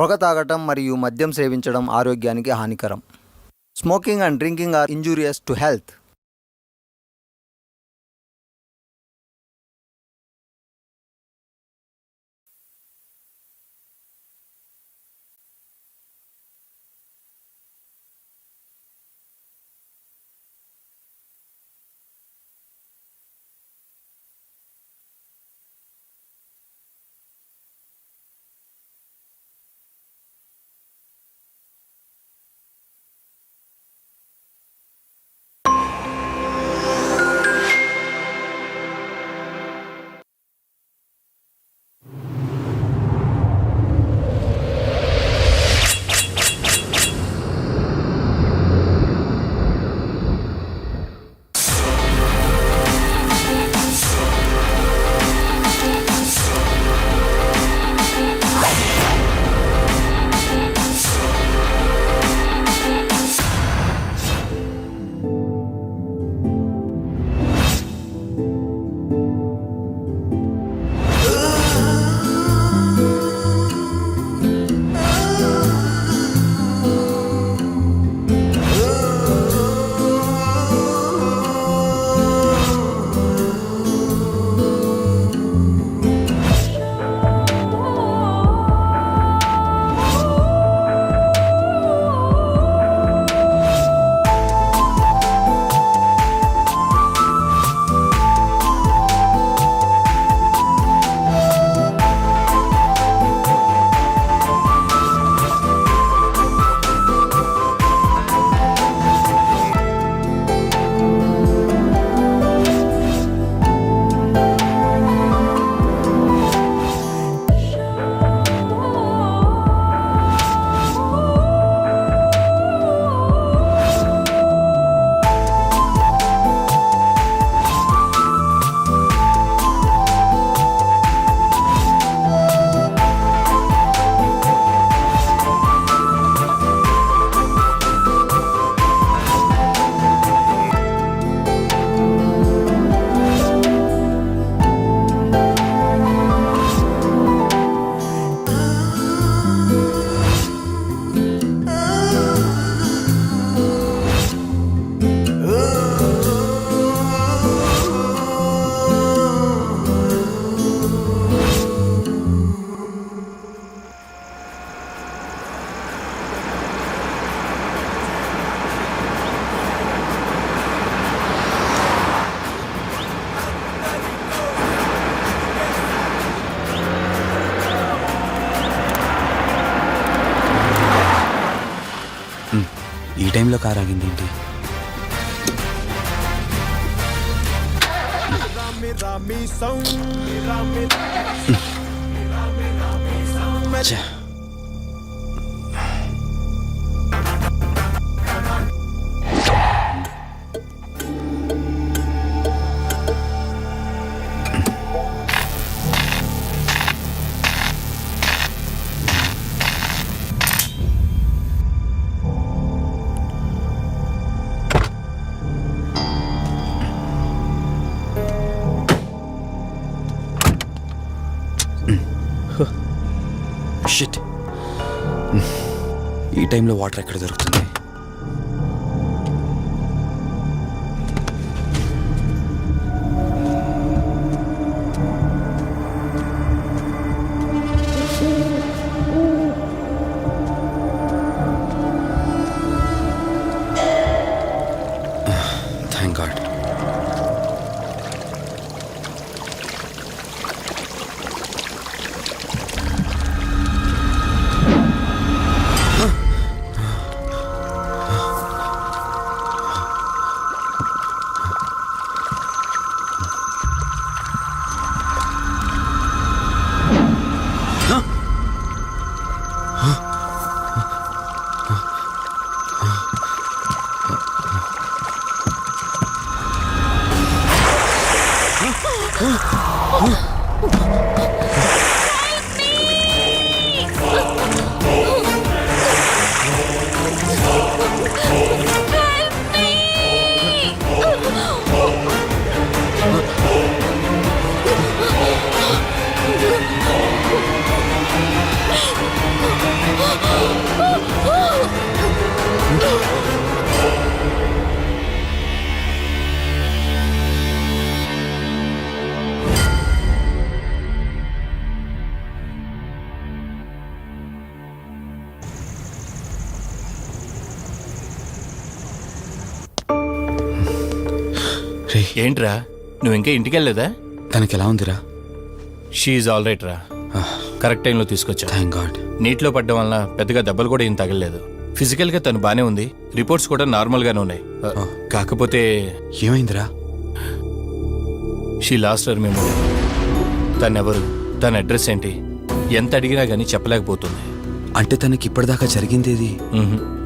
పొగ తాగటం మరియు మద్యం సేవించడం ఆరోగ్యానికి హానికరం. Smoking and drinking are injurious to health. ఈ టైంలో కార్ ఆగింది ఏంటి? షిట్, ఈ టైంలో వాటర్ ఎక్కడ దొరుకుతుంది? Thank God. రే ఏంట్రా నువ్వు ఇంకా ఇంటికి వెళ్ళలేదా? తనకి ఎలా ఉందిరా? షీఈ్ ఆల్ రైట్ రా. కరెక్ట్ టైంలో తీసుకొచ్చా. Thank God. నీటిలో పడ్డం వలన పెద్దగా దెబ్బలు కూడా ఏం తగలలేదు. ఫిజికల్గా తను బానే ఉంది. రిపోర్ట్స్ కూడా నార్మల్గానే ఉన్నాయి. కాకపోతే ఏమైందిరా? She lost her memory. తనెవరు, తన అడ్రస్ ఏంటి, ఎంత అడిగినా కానీ చెప్పలేకపోతుంది. అంటే తనకి ఇప్పటిదాకా జరిగిందేది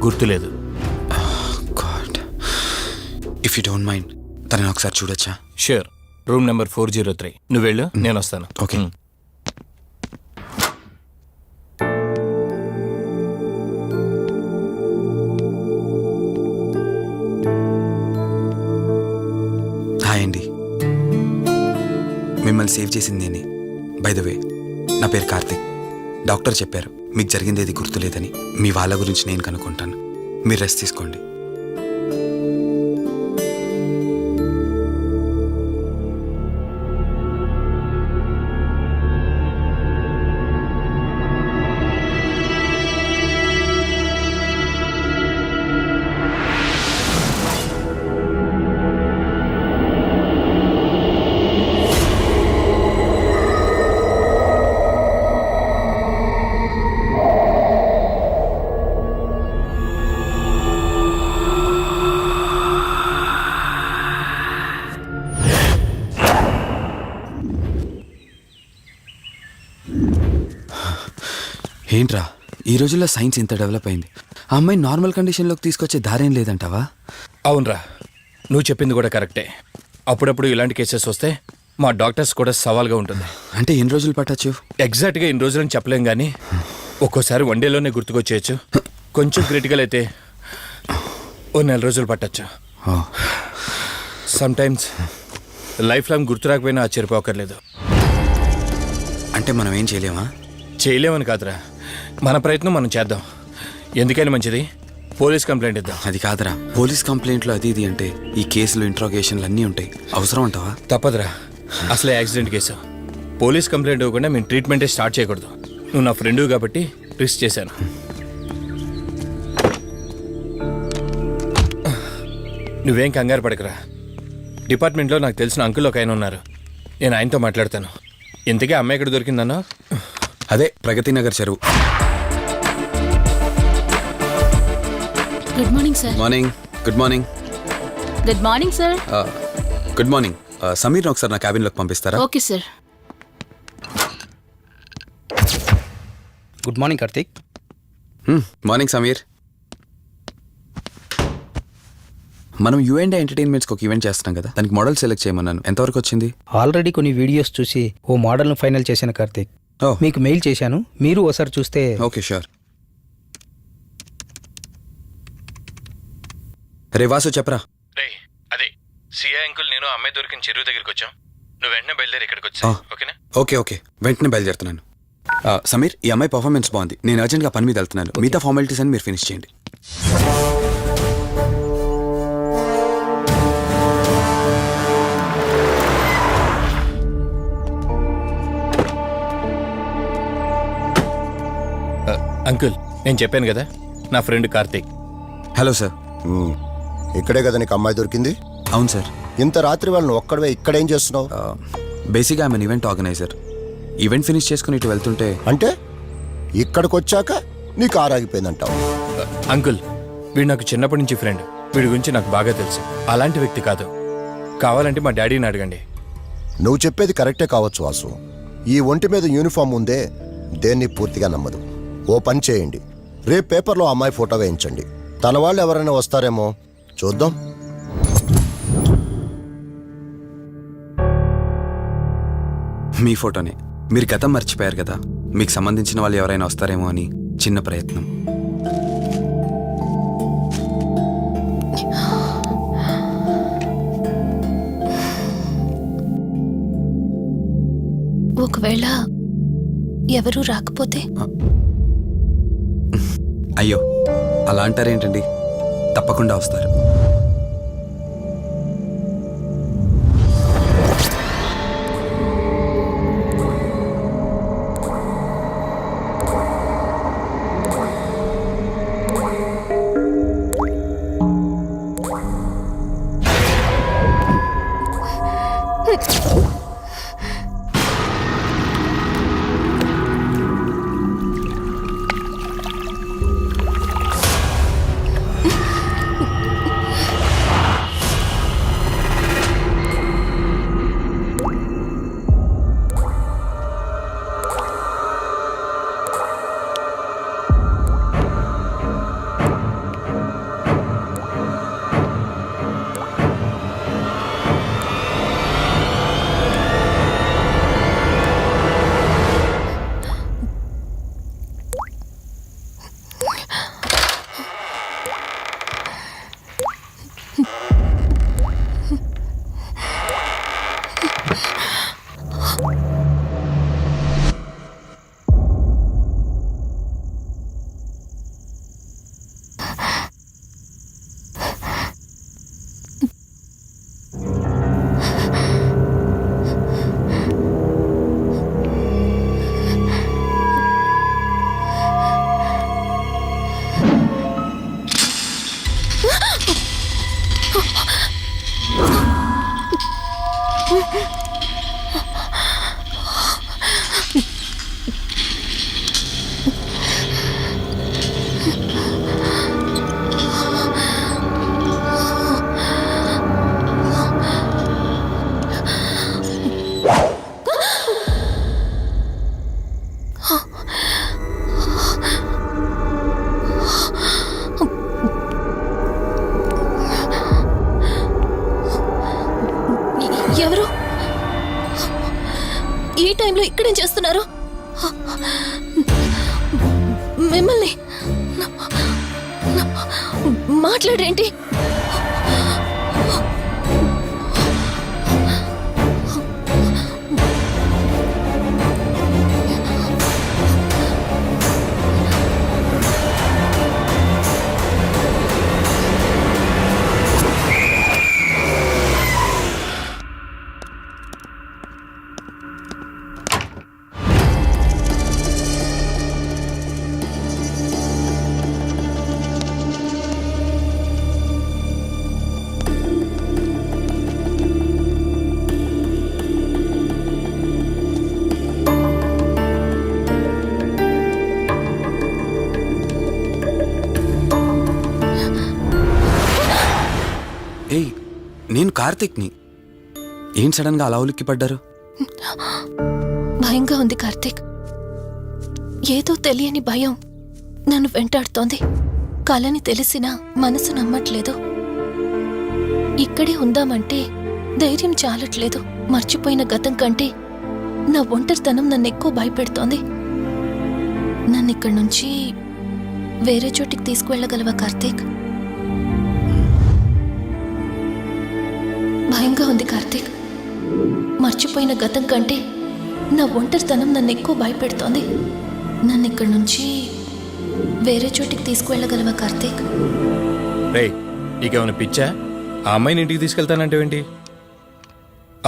గుర్తులేదు. God, if you don't mind తనని ఒకసారి చూడొచ్చా? షూర్. Room number 403. నువ్వు వెళ్ళు, నేను వస్తాను. ఓకే. హాయ్ అండి. మిమ్మల్ని సేవ్ చేసింది నేనే. బై ద వే, నా పేరు కార్తిక్. డాక్టర్ చెప్పారు మీకు జరిగిందేది గుర్తులేదని. మీ వాళ్ళ గురించి నేను కనుక్కుంటాను. మీరు రెస్ట్ తీసుకోండి. ఏంట్రా, ఈ రోజుల్లో సైన్స్ ఇంత డెవలప్ అయింది. ఆ అమ్మాయి నార్మల్ కండిషన్లోకి తీసుకొచ్చే దారేం లేదంటావా? అవునరా, నువ్వు చెప్పింది కూడా కరెక్టే. అప్పుడప్పుడు ఇలాంటి కేసెస్ వస్తే మా డాక్టర్స్ కూడా సవాల్గా ఉంటుంది. అంటే ఎన్ని రోజులు పట్టచ్చు? ఎగ్జాక్ట్గా ఇన్ని రోజులని చెప్పలేం కానీ ఒక్కోసారి వన్ డేలోనే గుర్తుకొచ్చేయచ్చు. కొంచెం క్రిటికల్ అయితే ఓ 4 రోజులు పట్టచ్చు. సమ్టైమ్స్ లైఫ్ లాంగ్ గుర్తు రాకపోయినా ఆశ్చర్యపోకర్లేదు. అంటే మనం ఏం చేయలేమా? చేయలేమని కాదురా, మన ప్రయత్నం మనం చేద్దాం. ఎందుకని మంచిది, పోలీస్ కంప్లైంట్ ఇద్దాం. అది కాదురా, పోలీస్ కంప్లైంట్లో అది ఇది అంటే ఈ కేసులు ఇంట్రోగేషన్లు అన్నీ ఉంటాయి. అవసరం అంటావా? తప్పదురా, అసలే యాక్సిడెంట్ కేసు. పోలీస్ కంప్లైంట్ ఇవ్వకుండా మేము ట్రీట్మెంటే స్టార్ట్ చేయకూడదు. నువ్వు నా ఫ్రెండ్ కాబట్టి రిస్క్ చేశాను. నువ్వేం కంగారు పడకరా. డిపార్ట్మెంట్లో నాకు తెలిసిన అంకుల్ ఒక ఆయన ఉన్నారు. నేను ఆయనతో మాట్లాడతాను. ఇంతకీ అమ్మాయి ఎక్కడ దొరికిందన్నా? అదే ప్రగతి నగర్ చెరువు. Good morning sir. Morning. Good morning. Good morning sir. Good morning. సమీర్ని ఒకసారి నా క్యాబిన్లోకి పంపిస్తారా? Okay sir. Good morning Karthik. Morning Sameer. మనం యుఎండే ఎంటర్టైన్మెంట్స్కి ఒక ఈవెంట్ చేస్తున్నాం కదా, దానికి మోడల్ సెలెక్ట్ చేయమన్నాను. ఎంతవరకు వచ్చింది? ఆల్రెడీ కొన్ని వీడియోస్ చూసి ఓ మోడల్ను ఫైనల్ చేశాను కార్తీక్. మీకు మెయిల్ చేశాను, మీరు ఒకసారి చూస్తే. Okay sure. రే వాసు చెప్పరా. రే అదే సిఐ అంకుల్ నేను అమ్మాయి దొరికిన చెరువు దగ్గరికి వచ్చాం. నువ్వు వెంటనే బయలుదేరి ఇక్కడికి వచ్చా. ఓకేనా? ఓకే ఓకే, వెంటనే బయలుదేరుతున్నాను. సమీర్, ఈ అమ్మాయి పర్ఫార్మెన్స్ బాగుంది. నేను అర్జెంట్గా పని మీద వెళ్తున్నాను. మిగతా ఫార్మాలిటీస్ అని మీరు ఫినిష్ చేయండి. అంకుల్, నేను చెప్పాను కదా, నా ఫ్రెండ్ కార్తీక్. Hello sir. ఇక్కడే కదా నీకు అమ్మాయి దొరికింది? అవును సార్. ఇంత రాత్రి వాళ్ళని ఒక్కడవే ఇక్కడేం చేస్తున్నావు? బేసిక్గా I'm an event organiser. Event finish చేసుకుని ఇటు వెళ్తుంటే. అంటే ఇక్కడికి వచ్చాక నీ కారు ఆగిపోయిందంటావు? అంకుల్, వీడు నాకు చిన్నప్పటి నుంచి ఫ్రెండ్. వీడి గురించి నాకు బాగా తెలుసు. అలాంటి వ్యక్తి కాదు. కావాలంటే మా డాడీని అడగండి. నువ్వు చెప్పేది కరెక్టే కావచ్చు వాసు. ఈ ఒంటి మీద యూనిఫామ్ ఉందే దేన్ని పూర్తిగా నమ్మదు. ఓ పని చేయండి, రేపు పేపర్లో అమ్మాయి ఫోటో వేయించండి. తన వాళ్ళు ఎవరైనా వస్తారేమో చూద్దాం. మీ ఫోటోనే. మీరు గతం మర్చిపోయారు కదా, మీకు సంబంధించిన వాళ్ళు ఎవరైనా వస్తారేమో అని చిన్న ప్రయత్నం. ఒకవేళ ఎవరూ రాకపోతే? అయ్యో, అలా అంటారేంటండి? తప్పకుండా వస్తారు. ఎవరు ఈ టైంలో ఇక్కడేం చేస్తున్నారు? మిమ్మల్ని మాట్లాడేంటి? ఏయ్, నేను కార్తిక్ని. ఏం సడన్గా అలా ఉలిక్కి పడ్డారు? భయంగా ఉంది కార్తీక్. ఏదో తెలియని భయం నన్ను వెంటాడుతోంది. కలని తెలిసినా మనసు నమ్మట్లేదు. ఇక్కడే ఉందామంటే ధైర్యం చాలట్లేదు. మర్చిపోయిన గతం కంటే నా ఒంటరితనం నన్ను ఎక్కువ భయపెడుతోంది. నన్ను ఇక్కడి నుంచి వేరే చోటికి తీసుకువెళ్ళగలవా కార్తీక్? భయంగా ఉంది కార్తీక్. మర్చిపోయిన గతం కంటే నా ఒంటరితనం నన్ను ఎక్కువ భయపెడుతోంది. నన్ను ఇక్కడి నుంచి వేరే చోటికి తీసుకువెళ్ళగలవా కార్తీక్? రేయ్, నీకేమైనా పిచ్చా? ఆ అమ్మాయిని ఇంటికి తీసుకెళ్తానంటేవేంటి?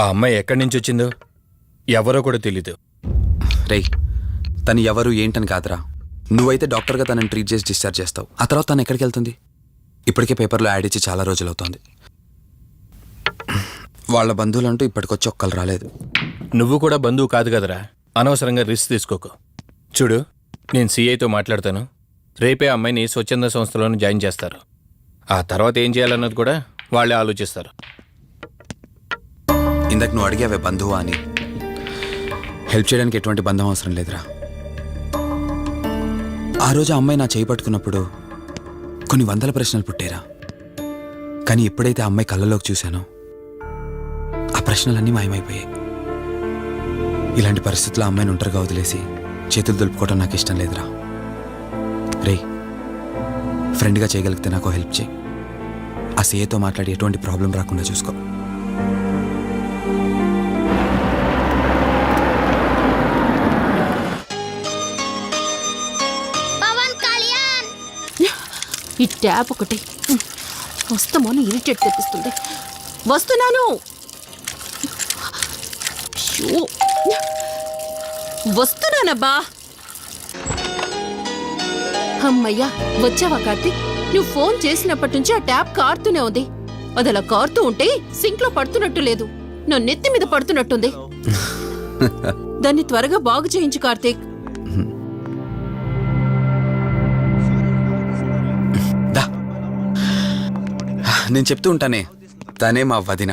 ఆ అమ్మాయి ఎక్కడి నుంచి వచ్చిందో ఎవరో కూడా తెలీదు. రేయ్, తను ఎవరు ఏంటని కాదురా. నువ్వైతే డాక్టర్గా తనని ట్రీట్ చేసి డిశ్చార్జ్ చేస్తావు. ఆ తర్వాత తను ఎక్కడికి వెళ్తుంది? ఇప్పటికే పేపర్లో యాడ్ ఇచ్చి చాలా రోజులు అవుతోంది. వాళ్ళ బంధువులంటూ ఇప్పటికొచ్చి ఒక్కరు రాలేదు. నువ్వు కూడా బంధువు కాదు కదరా. అనవసరంగా రిస్క్ తీసుకోకు. చూడు, నేను సిఐతో మాట్లాడతాను. రేపే అమ్మాయిని స్వచ్ఛంద సంస్థలోనే జాయిన్ చేస్తారు. ఆ తర్వాత ఏం చేయాలన్నది కూడా వాళ్ళే ఆలోచిస్తారు. ఇందాక నువ్వు అడిగావే బంధువా అని. హెల్ప్ చేయడానికి ఎటువంటి బంధం అవసరం లేదురా. ఆ రోజు ఆ అమ్మాయి నా చేయి పట్టుకున్నప్పుడు కొన్ని వందల ప్రశ్నలు పుట్టారా. కానీ ఎప్పుడైతే ఆ అమ్మాయి కళ్ళలోకి చూశానో ఆ ప్రశ్నలన్నీ మాయమైపోయాయి. ఇలాంటి పరిస్థితుల్లో అమ్మాయిని ఒంటరిగా వదిలేసి చేతులు దులుపుకోవడం నాకు ఇష్టం లేదురా. రేయ్, ఫ్రెండ్గా చేయగలిగితే నాకు హెల్ప్ చేయి. ఆ సీఏతో మాట్లాడి ఎటువంటి ప్రాబ్లం రాకుండా చూసుకో. ఈ ట్యాప్ ఒకటి వస్తామని ఇరిటేట్ తెప్పిస్తుంది. వస్తున్నాను. వస్తున్నానబ్బా. అమ్మయ్యా, వచ్చావా కార్తీక్? నువ్వు ఫోన్ చేసినప్పటి నుంచి ఆ ట్యాప్ కారుతూనే ఉంది. అది అలా కారుతూ ఉంటే సింక్ లో పడుతున్నట్టు లేదు. నా నెత్తి మీద పడుతున్నట్టుంది. దాన్ని త్వరగా బాగు చేయించు కార్తీక్. దా నేను చెప్తూ ఉంటానే, తనే మా వదిన.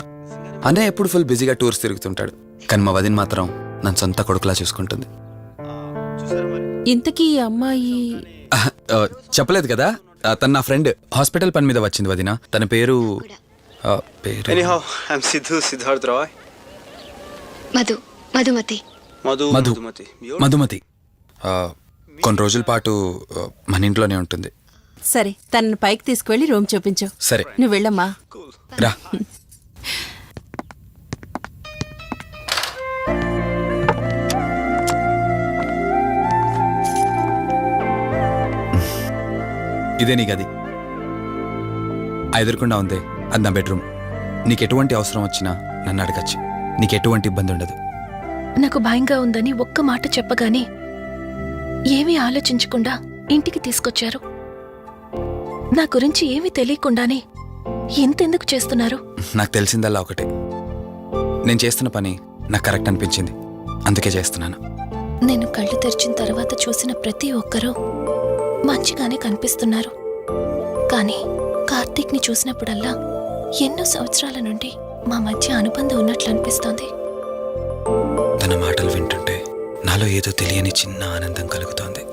అన్నయ్య ఎప్పుడు ఫుల్ బిజీగా టూర్స్ తిరుగుతుంటాడు, కానీ మా వదిన మాత్రం నన్ను సొంత కొడుకులా చూసుకుంటుంది. ఇంతకీ ఈ అమ్మాయి చెప్పలేదు కదా, తను నా ఫ్రెండ్. హాస్పిటల్ పని మీద వచ్చింది వదిన. తన పేరు పేరు Anyhow, I'm Siddharth Roy. Madhumati. Madhumati. కొన్ని రోజుల పాటు మన ఇంట్లోనే ఉంటుంది. సరే, తనని పైకి తీసుకువెళ్ళి రూమ్ చూపించు. సరే నువ్వు వెళ్ళమ్మా. రా. ఇదే నీ గది. ఎదురుకుండా ఉందే, అది నా బెడ్రూమ్. నీకు ఎటువంటి అవసరం వచ్చినా నన్ను అడగచ్చు. నీకు ఎటువంటి ఇబ్బంది ఉండదు. నాకు భయంగా ఉందని ఒక్క మాట చెప్పగానే ఏమీ ఆలోచించకుండా ఇంటికి తీసుకొచ్చారు. నా గురించి ఏమీ తెలియకుండానే ఇంతెందుకు చేస్తున్నారు? నాకు తెలిసిందల్లా ఒకటే, నేను చేస్తున్న పని నాకు కరెక్ట్ అనిపించింది, అందుకే చేస్తున్నాను. నేను కళ్ళు తెరిచిన తర్వాత చూసిన ప్రతి ఒక్కరూ మంచిగానే కనిపిస్తున్నారు. కానీ కార్తీక్ని చూసినప్పుడల్లా ఎన్నో సంవత్సరాల నుండి మా మధ్య అనుబంధం ఉన్నట్లు అనిపిస్తోంది. తన మాటలు వింటుంటే నాలో ఏదో తెలియని చిన్న ఆనందం కలుగుతోంది.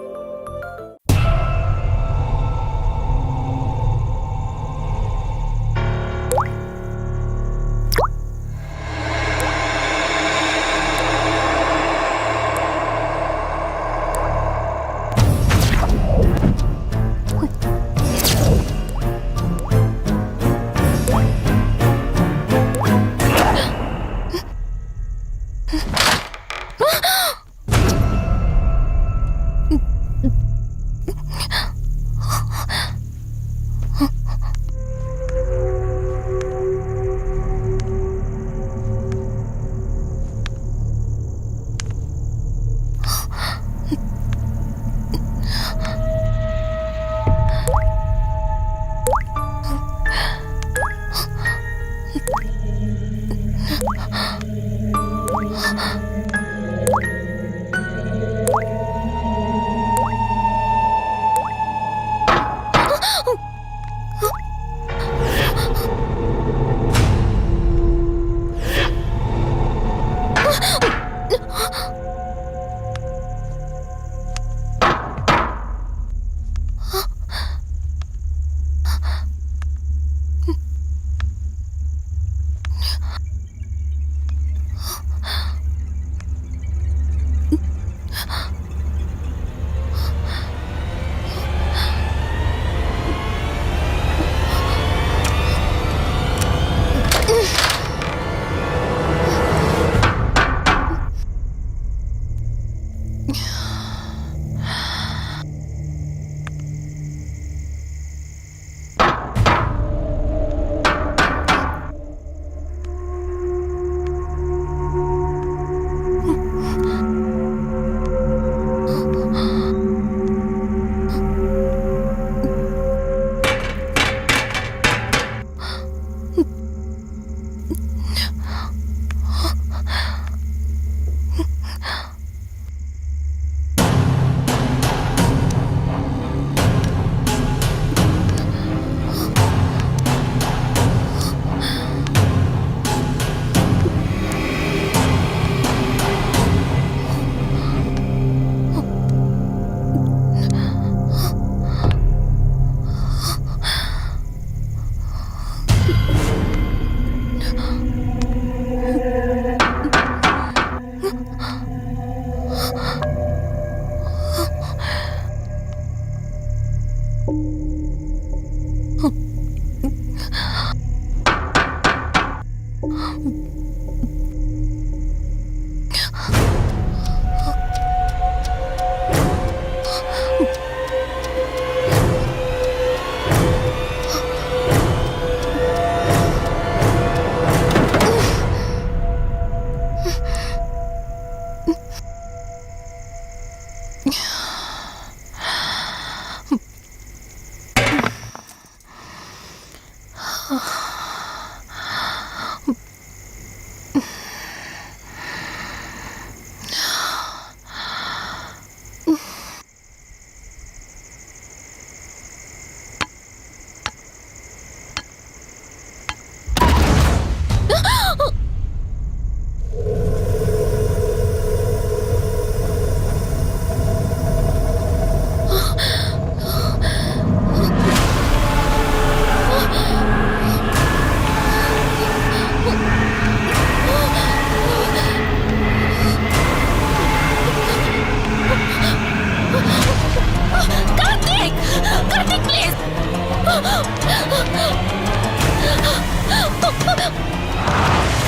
Karthik! Karthik, please!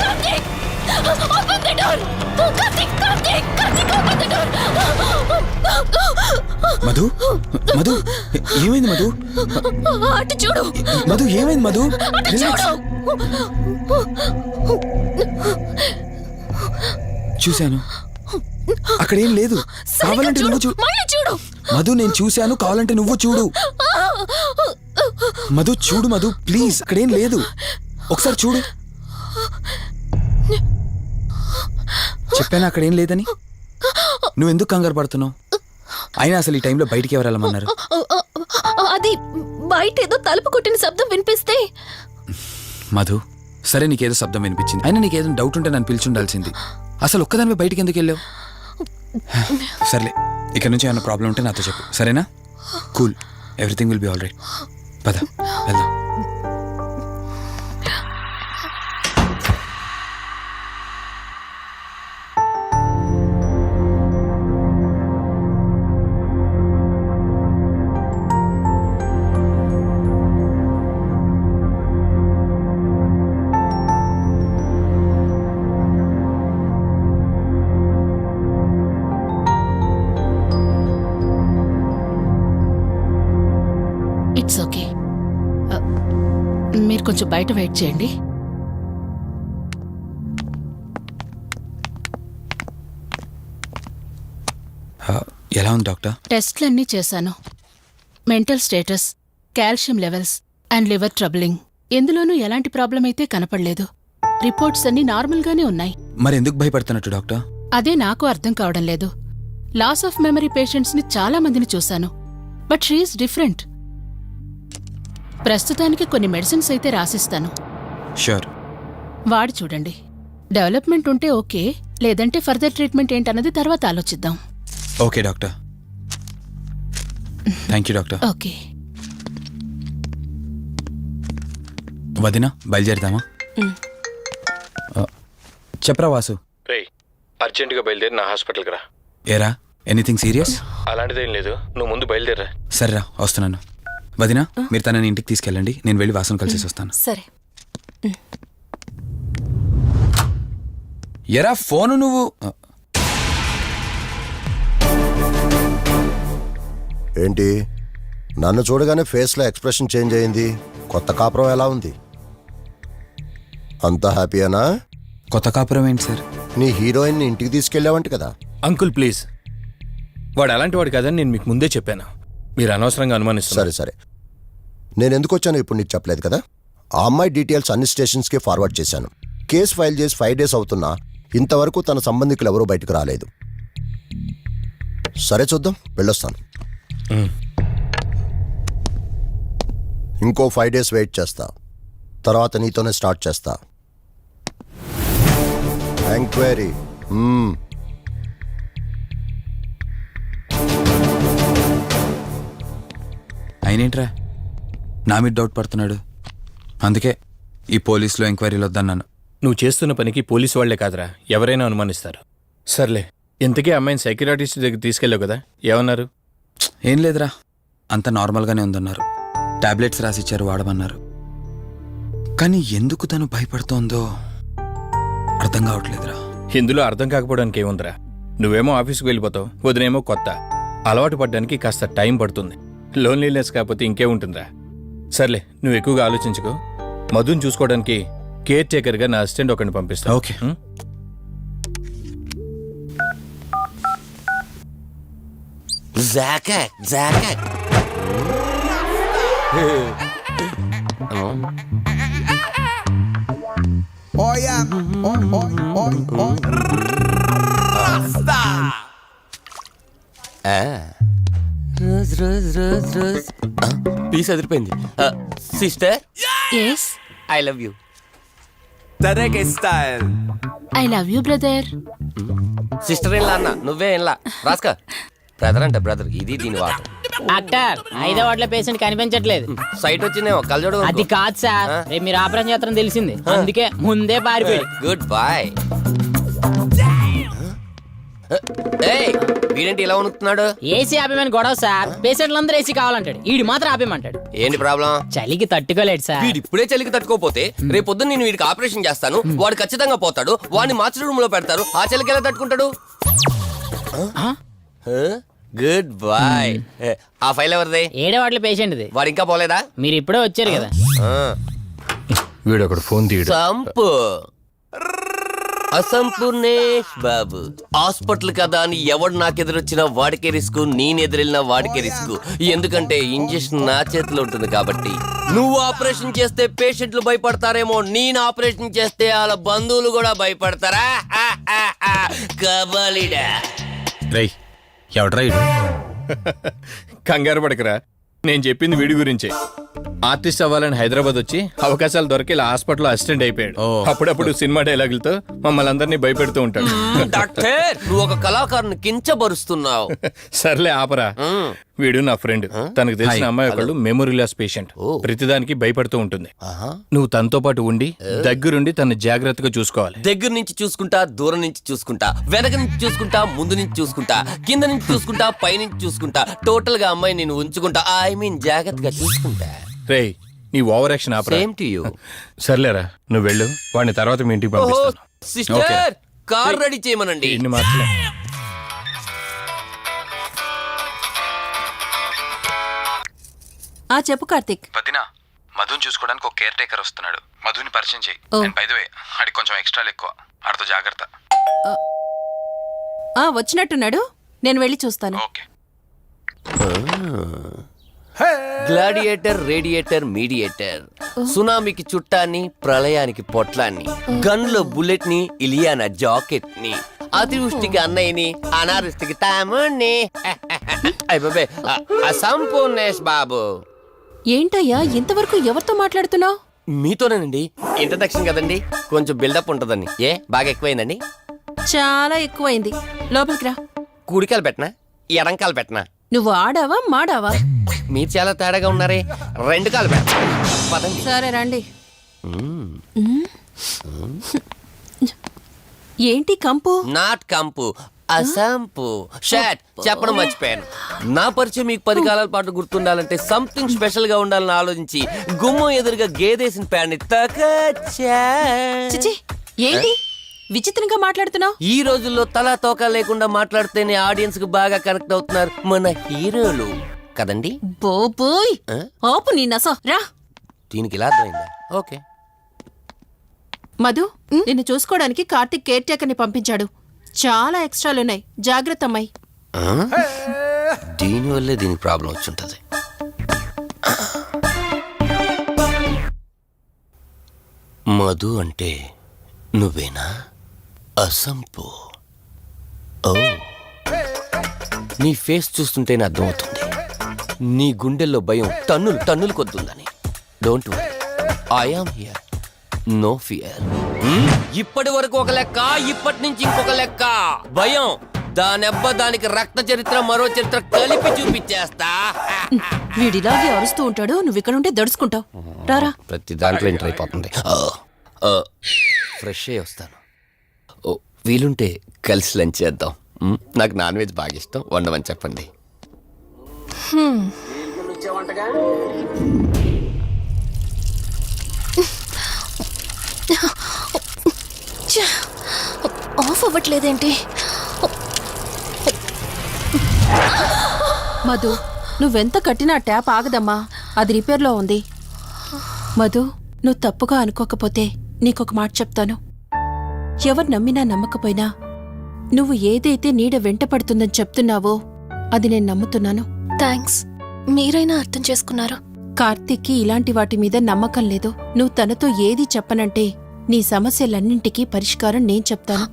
Karthik! Open the door! Karthik! Karthik! Karthik, open the door! Madhu Madhu ఏమైంది మధు? అటు చూడు! మధు ఏమైంది మధు? అటు రిలాక్స్. చూడు! చూశాను, అక్కడేం లేదు. కావాలంటే నువ్వు చూడు. మళ్ళీ చూడు! మధు నేను చూశాను, కావాలంటే నువ్వు చూడు. మధు చూడు మధు, ప్లీజ్, అక్కడేం లేదు. ఒకసారి చూడు. చెప్పాను అక్కడేం లేదని. నువ్వెందుకు కంగారు పడుతున్నావు? అయినా అసలు ఈ టైంలో బయటికి ఎవరు వెళ్ళమన్నారు? అది బయట ఏదో తలుపు కొట్టిన శబ్దం వినిపిస్తే. మధు, సరే నీకేదో శబ్దం వినిపించింది, అయినా నీకేదో డౌట్ ఉంటే నన్ను పిలిచుండాల్సింది. అసలు ఒక్కదానిపై బయటికి ఎందుకు వెళ్ళావు? సర్లే, ఇక్కడ నుంచి ఏమైనా ప్రాబ్లం ఉంటే నాతో చెప్పు, సరేనా? Cool, everything will be all right. పద వెళ్దాం. It's okay. మీరు కొంచెం బయట వెయిట్ చేయండి. ఎలా ఉంది డాక్టర్? టెస్ట్లన్నీ చేశాను. Mental status, calcium levels and liver troubling, ఎందులోనూ ఎలాంటి ప్రాబ్లం అయితే కనపడలేదు. రిపోర్ట్స్ అన్నీ నార్మల్గానే ఉన్నాయి. మరి ఎందుకు భయపడుతున్నట్టు డాక్టర్? అదే నాకు అర్థం కావడం లేదు. లాస్ ఆఫ్ మెమరీ పేషెంట్స్ని చాలా మందిని చూశాను, బట్ షీఈస్ డిఫరెంట్. ప్రస్తుతానికి కొన్ని మెడిసిన్స్ అయితే రాసిస్తాను, షూర్. వాడి చూడండి. డెవలప్మెంట్ ఉంటే ఓకే, లేదంటే ఫర్దర్ ట్రీట్మెంట్ ఏంటన్నది తర్వాత ఆలోచిద్దాం. Okay doctor, thank you doctor. Okay. వదినా, బయలుదేరుదామా? చెప్పరా వాసు. రే, అర్జెంటుగా బయలుదేరి నా హాస్పిటల్కి రా. ఏరా, ఎనీథింగ్ సీరియస్? అలాంటిదేం లేదు, నువ్వు ముందు బయలుదేరా. సరేరా, వస్తున్నాను. వదినా, మీరు తనని ఇంటికి తీసుకెళ్ళండి, నేను వెళ్ళి వాసన కలిసి వస్తాను. సరే. ఎరా ఫోను నువ్వు. ఏంటి, నన్ను చూడగానే ఫేస్లో ఎక్స్ప్రెషన్ చేంజ్ అయింది? కొత్త కాపురం ఎలా ఉంది? అంతా హ్యాపీయేనా? కొత్త కాపురం ఏంటి సార్? నీ హీరోయిన్ని ఇంటికి తీసుకెళ్ళావంట కదా? అంకుల్ ప్లీజ్, వాడు అలాంటి వాడు కాదని నేను మీకు ముందే చెప్పాను. మీరు అనవసరంగా అనుమానిస్తారు. సరే సరే, నేను ఎందుకు వచ్చానో ఇప్పుడు నీకు చెప్పలేదు కదా. ఆ అమ్మాయి డీటెయిల్స్ అన్ని స్టేషన్స్కి ఫార్వర్డ్ చేశాను. కేసు ఫైల్ చేసి 5 days అవుతున్నా ఇంతవరకు తన సంబంధికులు ఎవరూ బయటకు రాలేదు. సరే చూద్దాం, వెళ్ళొస్తాను. ఇంకో 5 days వెయిట్ చేస్తా, తర్వాత నీతోనే స్టార్ట్ చేస్తా ఎంక్వైరీ. అయినేంట్రా నా మీద డౌట్ పడుతున్నాడు? అందుకే ఈ పోలీసులో ఎంక్వైరీలు వద్దన్నాను. నువ్వు చేస్తున్న పనికి పోలీసు వాళ్లే కాదురా, ఎవరైనా అనుమానిస్తారు. సర్లే, ఇంతకీ అమ్మాయిని సైకియాట్రిస్ట్ దగ్గర తీసుకెళ్ళావు కదా, ఏమన్నారు? ఏం లేదురా, అంత నార్మల్గానే ఉందన్నారు. టాబ్లెట్స్ రాసిచ్చారు, వాడమన్నారు. కానీ ఎందుకు తను భయపడుతోందో అర్థం కావట్లేదురా. ఇందులో అర్థం కాకపోవడానికి ఏముందిరా? నువ్వేమో ఆఫీస్కి వెళ్ళిపోతావు, వదినేమో కొత్త. అలవాటు పడ్డానికి కాస్త టైం పడుతుంది. లోన్లీనెస్ కాకపోతే ఇంకే ఉంటుందిరా. సర్లే, నువ్వు ఎక్కువగా ఆలోచించుకో. మధుని చూసుకోవడానికి కేర్ టేకర్గా నా అసిస్టెంట్ ఒకరిని పంపిస్తా. Okay. Rose rose rose rose piece అదిరిపోయింది. Sister, yes, I love you. తరేకే style. I love you brother. Sister in law అన్న నువ్వే ఇన్లా రాస్కా. బ్రదర్ అంటే బ్రదర్, ఇది దీని వాట. డాక్టర్ 5వ వార్డులో పేషెంట్ కనిపించట్లేదు. సైట్ వచ్చిందేమో కళ్ళజోడు. అది కాదు సార్, రేపు మీరు ఆపరేషన్ చేస్తారని తెలిసింది, అందుకే ముందే పారిపోయి. Good boy. ఏయ్ వీడేంటి ఇలా వణుకుతున్నాడు? ఏసీ ఆపేమని గొడవ సార్. పేషెంట్లందరూ ఏసీ కావాలంటాడు, ఈడు మాత్రం ఆపేమంటాడు. ఏంటి ప్రాబ్లం? చలికి తట్టుకోలేడు సార్. వీడు ఇప్పుడే చలికి తట్టుకోపోతే రేపు పొద్దున్న నేను వీడికి ఆపరేషన్ చేస్తాను, వాడు ఖచ్చితంగా పోతాడు, వాడిని మార్చి రూమ్ లో పెడతారు. ఆ చలికి ఎలా తట్టుకుంటాడు? Good boy. ఆ ఫైల్ ఎవరిది? 7వ వార్డులో పేషెంట్ది. వాడు ఇంకా పోలేదా? మీరు ఇప్పుడే వచ్చారు కదా. వీడు ఒకడు ఫోన్ తీయడు. సంపు అసంపూర్ణేష్ బాబు. హాస్పిటల్ కదా అని ఎవడు నాకెదురొచ్చినా వాడికే రిస్క్, నేనెదురెళ్ళినా వాడికే రిస్క్. ఎందుకంటే ఇంజెక్షన్ నా చేతిలో ఉంటుంది కాబట్టి. నువ్వు ఆపరేషన్ చేస్తే పేషెంట్లు భయపడతారేమో, నేను ఆపరేషన్ చేస్తే వాళ్ళ బంధువులు కూడా భయపడతారా? కబలిడా. రేయ్ ఎవడ్రా ఇడు? కంగారు పడకరా, నేను చెప్పింది వీడి గురించే. ఆర్టిస్ట్ అవ్వాలని హైదరాబాద్ వచ్చి అవకాశాలు దొరికి ఇలా హాస్పిటల్ అసిస్టెంట్ అయిపోయాడు. అప్పుడప్పుడు సినిమా డైలాగులతో మమ్మల్ని అందరినీ భయపెడుతూ ఉంటాడు. డాక్టర్ నువ్వు ఒక కళాకారుని కించబరుస్తున్నావు. సర్లే ఆపరా. వీడు నా ఫ్రెండ్. తనకు తెలిసిన అమ్మాయి ఒకళ్ళు మెమొరీ లాస్ పేషెంట్. ప్రతిదానికి భయపడుతూ ఉంటుంది. నువ్వు తనతో పాటు ఉండి దగ్గరుండి తను జాగ్రత్తగా చూసుకోవాలి. దగ్గర నుంచి చూసుకుంటా, దూరం నుంచి చూసుకుంటా, వెనక నుంచి చూసుకుంటా, ముందు నుంచి చూసుకుంటా, కింద నుంచి చూసుకుంటా, పై నుంచి చూసుకుంటా, టోటల్ గా అమ్మాయి నేను ఉంచుకుంటా. ఐ మీన్ జాగ్రత్తగా చూసుకుంటా. రేయ్ నీ over action opera. Same to you. సర్లేరా నువ్వు వెళ్ళు, వాడిని తర్వాత మీ ఇంటికి పంపిస్తాను. సిస్టర్ కార్ రెడీ చేయమనండి. ఇన్ని మాటలే. చెప్పు కార్తిక్. వదినా, మధుని చూసుకోవడానికి ఒక కేర్ టేకర్ వస్తున్నాడు. మధుని పరిచయం చేయి. బై ద వే ఆడికి కొంచెం ఎక్స్ట్రాలు ఎక్కువ, ఆడితో జాగ్రత్త. వచ్చినట్టున్నాడు, నేను వెళ్ళి చూస్తాను. ఓకే. Gladiator, radiator, mediator. సునామీకి చుట్టాన్ని, ప్రళయానికి పొట్లాన్ని, గన్లో బుల్లెట్ ని, ఇలియానా జాకెట్ ని, అతివృష్టికి అన్నయ్యని, అనావృష్టికి తమ్ముణ్ణి. అయిపోయి అసంపూర్ణేష్ బాబు. ఏంటయ్యా ఇంతవరకు ఎవరితో మాట్లాడుతున్నావు? మీతోనేనండి. ఇంట్రడక్షన్ కదండి, కొంచెం బిల్డప్ ఉంటదని. బాగా ఎక్కువైందండి? చాలా ఎక్కువైంది. లోపలికి రా. కుడికాలు పెట్టనా, ఎడంకాలు పెట్టనా? నువ్వు ఆడావా మాడావా? మీరు చాలా తేడాగా ఉన్నారే. 2 కాలు పెట్ట. పదండి. సరే రండి. ఏంటి కంపు? నాట్ కంపు, అసంపు. షాట్ చెప్పడం మర్చిపోయాను. నా పరిచయం మీకు 10 కాలాల పాటు గుర్తుండాలంటే సంథింగ్ స్పెషల్ గా ఉండాలని ఆలోచించి గుమ్మం ఎదురుగా గేదేసిన ప్యాడ్ని తకచ్చా. చిచి, ఏంటి విచిత్రంగా మాట్లాడుతున్నావు? ఈ రోజుల్లో తలా తోక లేకుండా మాట్లాడితేనే ఆడియన్స్ కు బాగా కనెక్ట్ అవుతున్నారు మన హీరోలు కదండి. బోబోయ్ ఆపు నీ నస. రా. దీనికి ఇలా అర్థమైందా? ఓకే. మధు, నిన్ను చూసుకోవడానికి కార్తిక్ కేర్ టేకర్ ని పంపించాడు. చాలా ఎక్స్ట్రాలున్నాయి, జాగ్రత్త అమ్మాయి. దీనివల్లే దీనికి ప్రాబ్లం వచ్చుంటది. మధు అంటే నువ్వేనా? అసంపు. ఓ, నీ ఫేస్ చూస్తుంటేనే అర్థమవుతుంది నీ గుండెల్లో భయం టన్నులు టన్నులు కొద్దుందని. Don't worry, I am here, no fear. ఇప్పటి వరకు ఒక లెక్క, ఇప్పటి నుంచి ఇంకొక లెక్క. భయం దానెబ్బ, దానికి రక్త చరిత్ర, మరో చరిత్ర కలిపి చూపించేస్తా. వీడిలాగే అరుస్తూ ఉంటాడు, నువ్వు ఇక్కడ ఉంటే దడుచుకుంటావు. రారా. ప్రతి దాంట్లో ఎంటర్ అయిపోతుంది. ఫ్రెష్ అయ్యి వస్తాను. ఓ, వీలుంటే కలిసి లంచ్ చేద్దాం. నాకు నాన్ వెజ్ బాగా ఇష్టం, వండమని చెప్పండి. ఆఫ్ అవ్వట్లేదేంటి? మధు, నువ్వెంత కట్టినా ట్యాప్ ఆగదమ్మా, అది రిపేర్లో ఉంది. మధు, నువ్వు తప్పుగా అనుకోకపోతే నీకొక మాట చెప్తాను. ఎవరు నమ్మినా నమ్మకపోయినా నువ్వు ఏదైతే నీడ వెంట పడుతుందని చెప్తున్నావో అది నేను నమ్ముతున్నాను. థ్యాంక్స్, మీరైనా అర్థం చేసుకున్నారు. కార్తిక్కి ఇలాంటి వాటి మీద నమ్మకం లేదు. నువ్వు తనతో ఏది చెప్పనంటే నీ సమస్యలన్నింటికీ పరిష్కారం నేను చెప్తాను.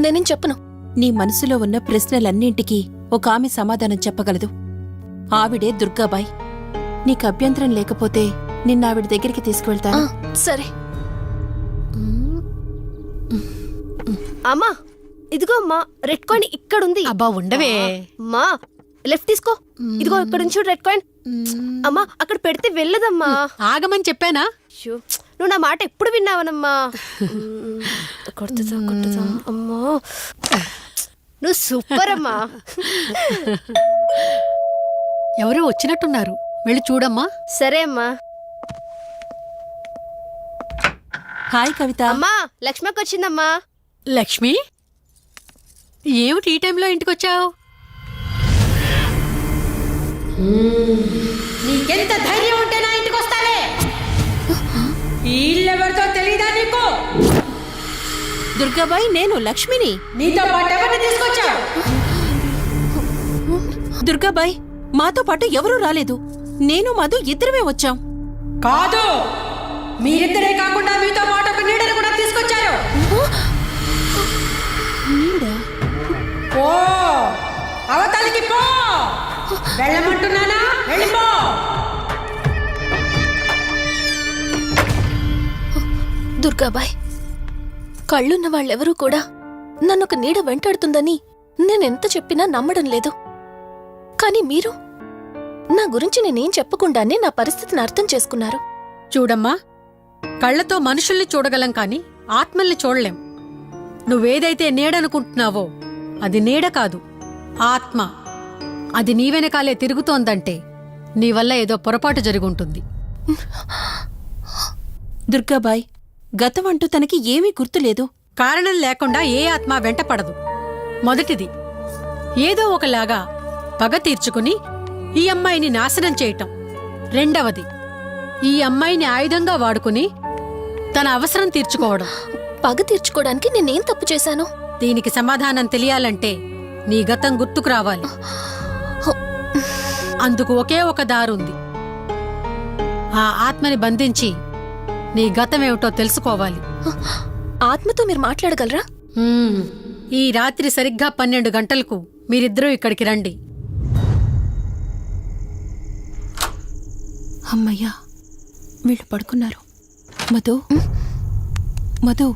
నేనేం చెప్పను. నీ మనసులో ఉన్న ప్రశ్నలన్నింటికీ ఒక ఆమె సమాధానం చెప్పగలదు. ఆవిడే దుర్గాబాయ్. నీకు అభ్యంతరం లేకపోతే నిన్న ఆవిడ దగ్గరికి తీసుకువెళ్తాను. సరే. అమ్మా ఇదిగో అమ్మా రెడ్ కాయిన్ ఇక్కడ ఉంది. అబ్బా ఉండవే. అమ్మా లెఫ్ట్ తీసుకో. ఇదిగో ఇక్కడ నుంచి రెడ్ కాయిన్. అమ్మా అక్కడ పెడితే వెళ్ళదమ్మా. ఆగమని చెప్పానా? అయ్యో, నువ్వు నా మాట ఎప్పుడు విన్నావనమ్మా. కొడుతుందా అమ్మా, నువ్వు సూపర్ అమ్మా. ఎవరో వచ్చినట్టున్నారు, వెళ్ళి చూడమ్మా. సరే అమ్మా. హాయ్ కవిత. అమ్మా లక్ష్మకి వచ్చిందమ్మా. లక్ష్మి, ఏమిటి ఈ టైంలో ఇంటికొచ్చావు? నీకెంత ధైర్యం ఉంటే నా ఇంటికి వస్తావే? ఈ ఇల్లెవరితో తెలీదా నీకు? దుర్గాబాయ్, నేను లక్ష్మిని. నీతో పాటు ఎవరిని తీసుకొచ్చావు? దుర్గాబాయ్, మాతో పాటు ఎవరూ రాలేదు. నేను మధు ఇద్దరమే వచ్చాం. కాదు, మీరిద్దరే కాకుండా మీతో పాటు ఒక నీడను కూడా తీసుకొచ్చారు. ఓ అవతలికి పో, వెళ్ళమంటున్నానా? వెళ్ళిపో. దుర్గాబాయ్, కళ్ళున్న వాళ్ళెవరూ కూడా నన్నొక నీడ వెంటాడుతుందని నేనెంత చెప్పినా నమ్మడం లేదు. కానీ మీరు నా గురించి నేనేం చెప్పకుండానే నా పరిస్థితిని అర్థం చేసుకున్నారు. చూడమ్మా, కళ్ళతో మనుషుల్ని చూడగలం కాని ఆత్మల్ని చూడలేం. నువ్వేదైతే నీడనుకుంటున్నావో అది నీడ కాదు, ఆత్మ. అది నీ వెనకాలే తిరుగుతోందంటే నీ వల్ల ఏదో పొరపాటు జరుగుంటుంది. దుర్గాబాయ్, గతం అంటూ తనకి ఏమీ గుర్తులేదు. కారణం లేకుండా ఏ ఆత్మ వెంటపడదు. మొదటిది, ఏదో ఒకలాగా పగ తీర్చుకుని ఈ అమ్మాయిని నాశనం చేయటం. రెండవది, ఈ అమ్మాయిని ఆయుధంగా వాడుకుని తన అవసరం తీర్చుకోవడం. పగ తీర్చుకోవడానికి నేనేం తప్పు చేశాను? దీనికి సమాధానం తెలియాలంటే నీ గతం గుర్తుకు రావాలి. అందుకు ఒకే ఒక దారుంది. ఆ ఆత్మని బంధించి నీ గతమేమిటో తెలుసుకోవాలి. ఆత్మతో మీరు మాట్లాడగలరా? ఈ రాత్రి సరిగ్గా 12 గంటలకు మీరిద్దరూ ఇక్కడికి రండి. అమ్మయ్యా, వీళ్ళు పడుకున్నారు. మధు, మధు,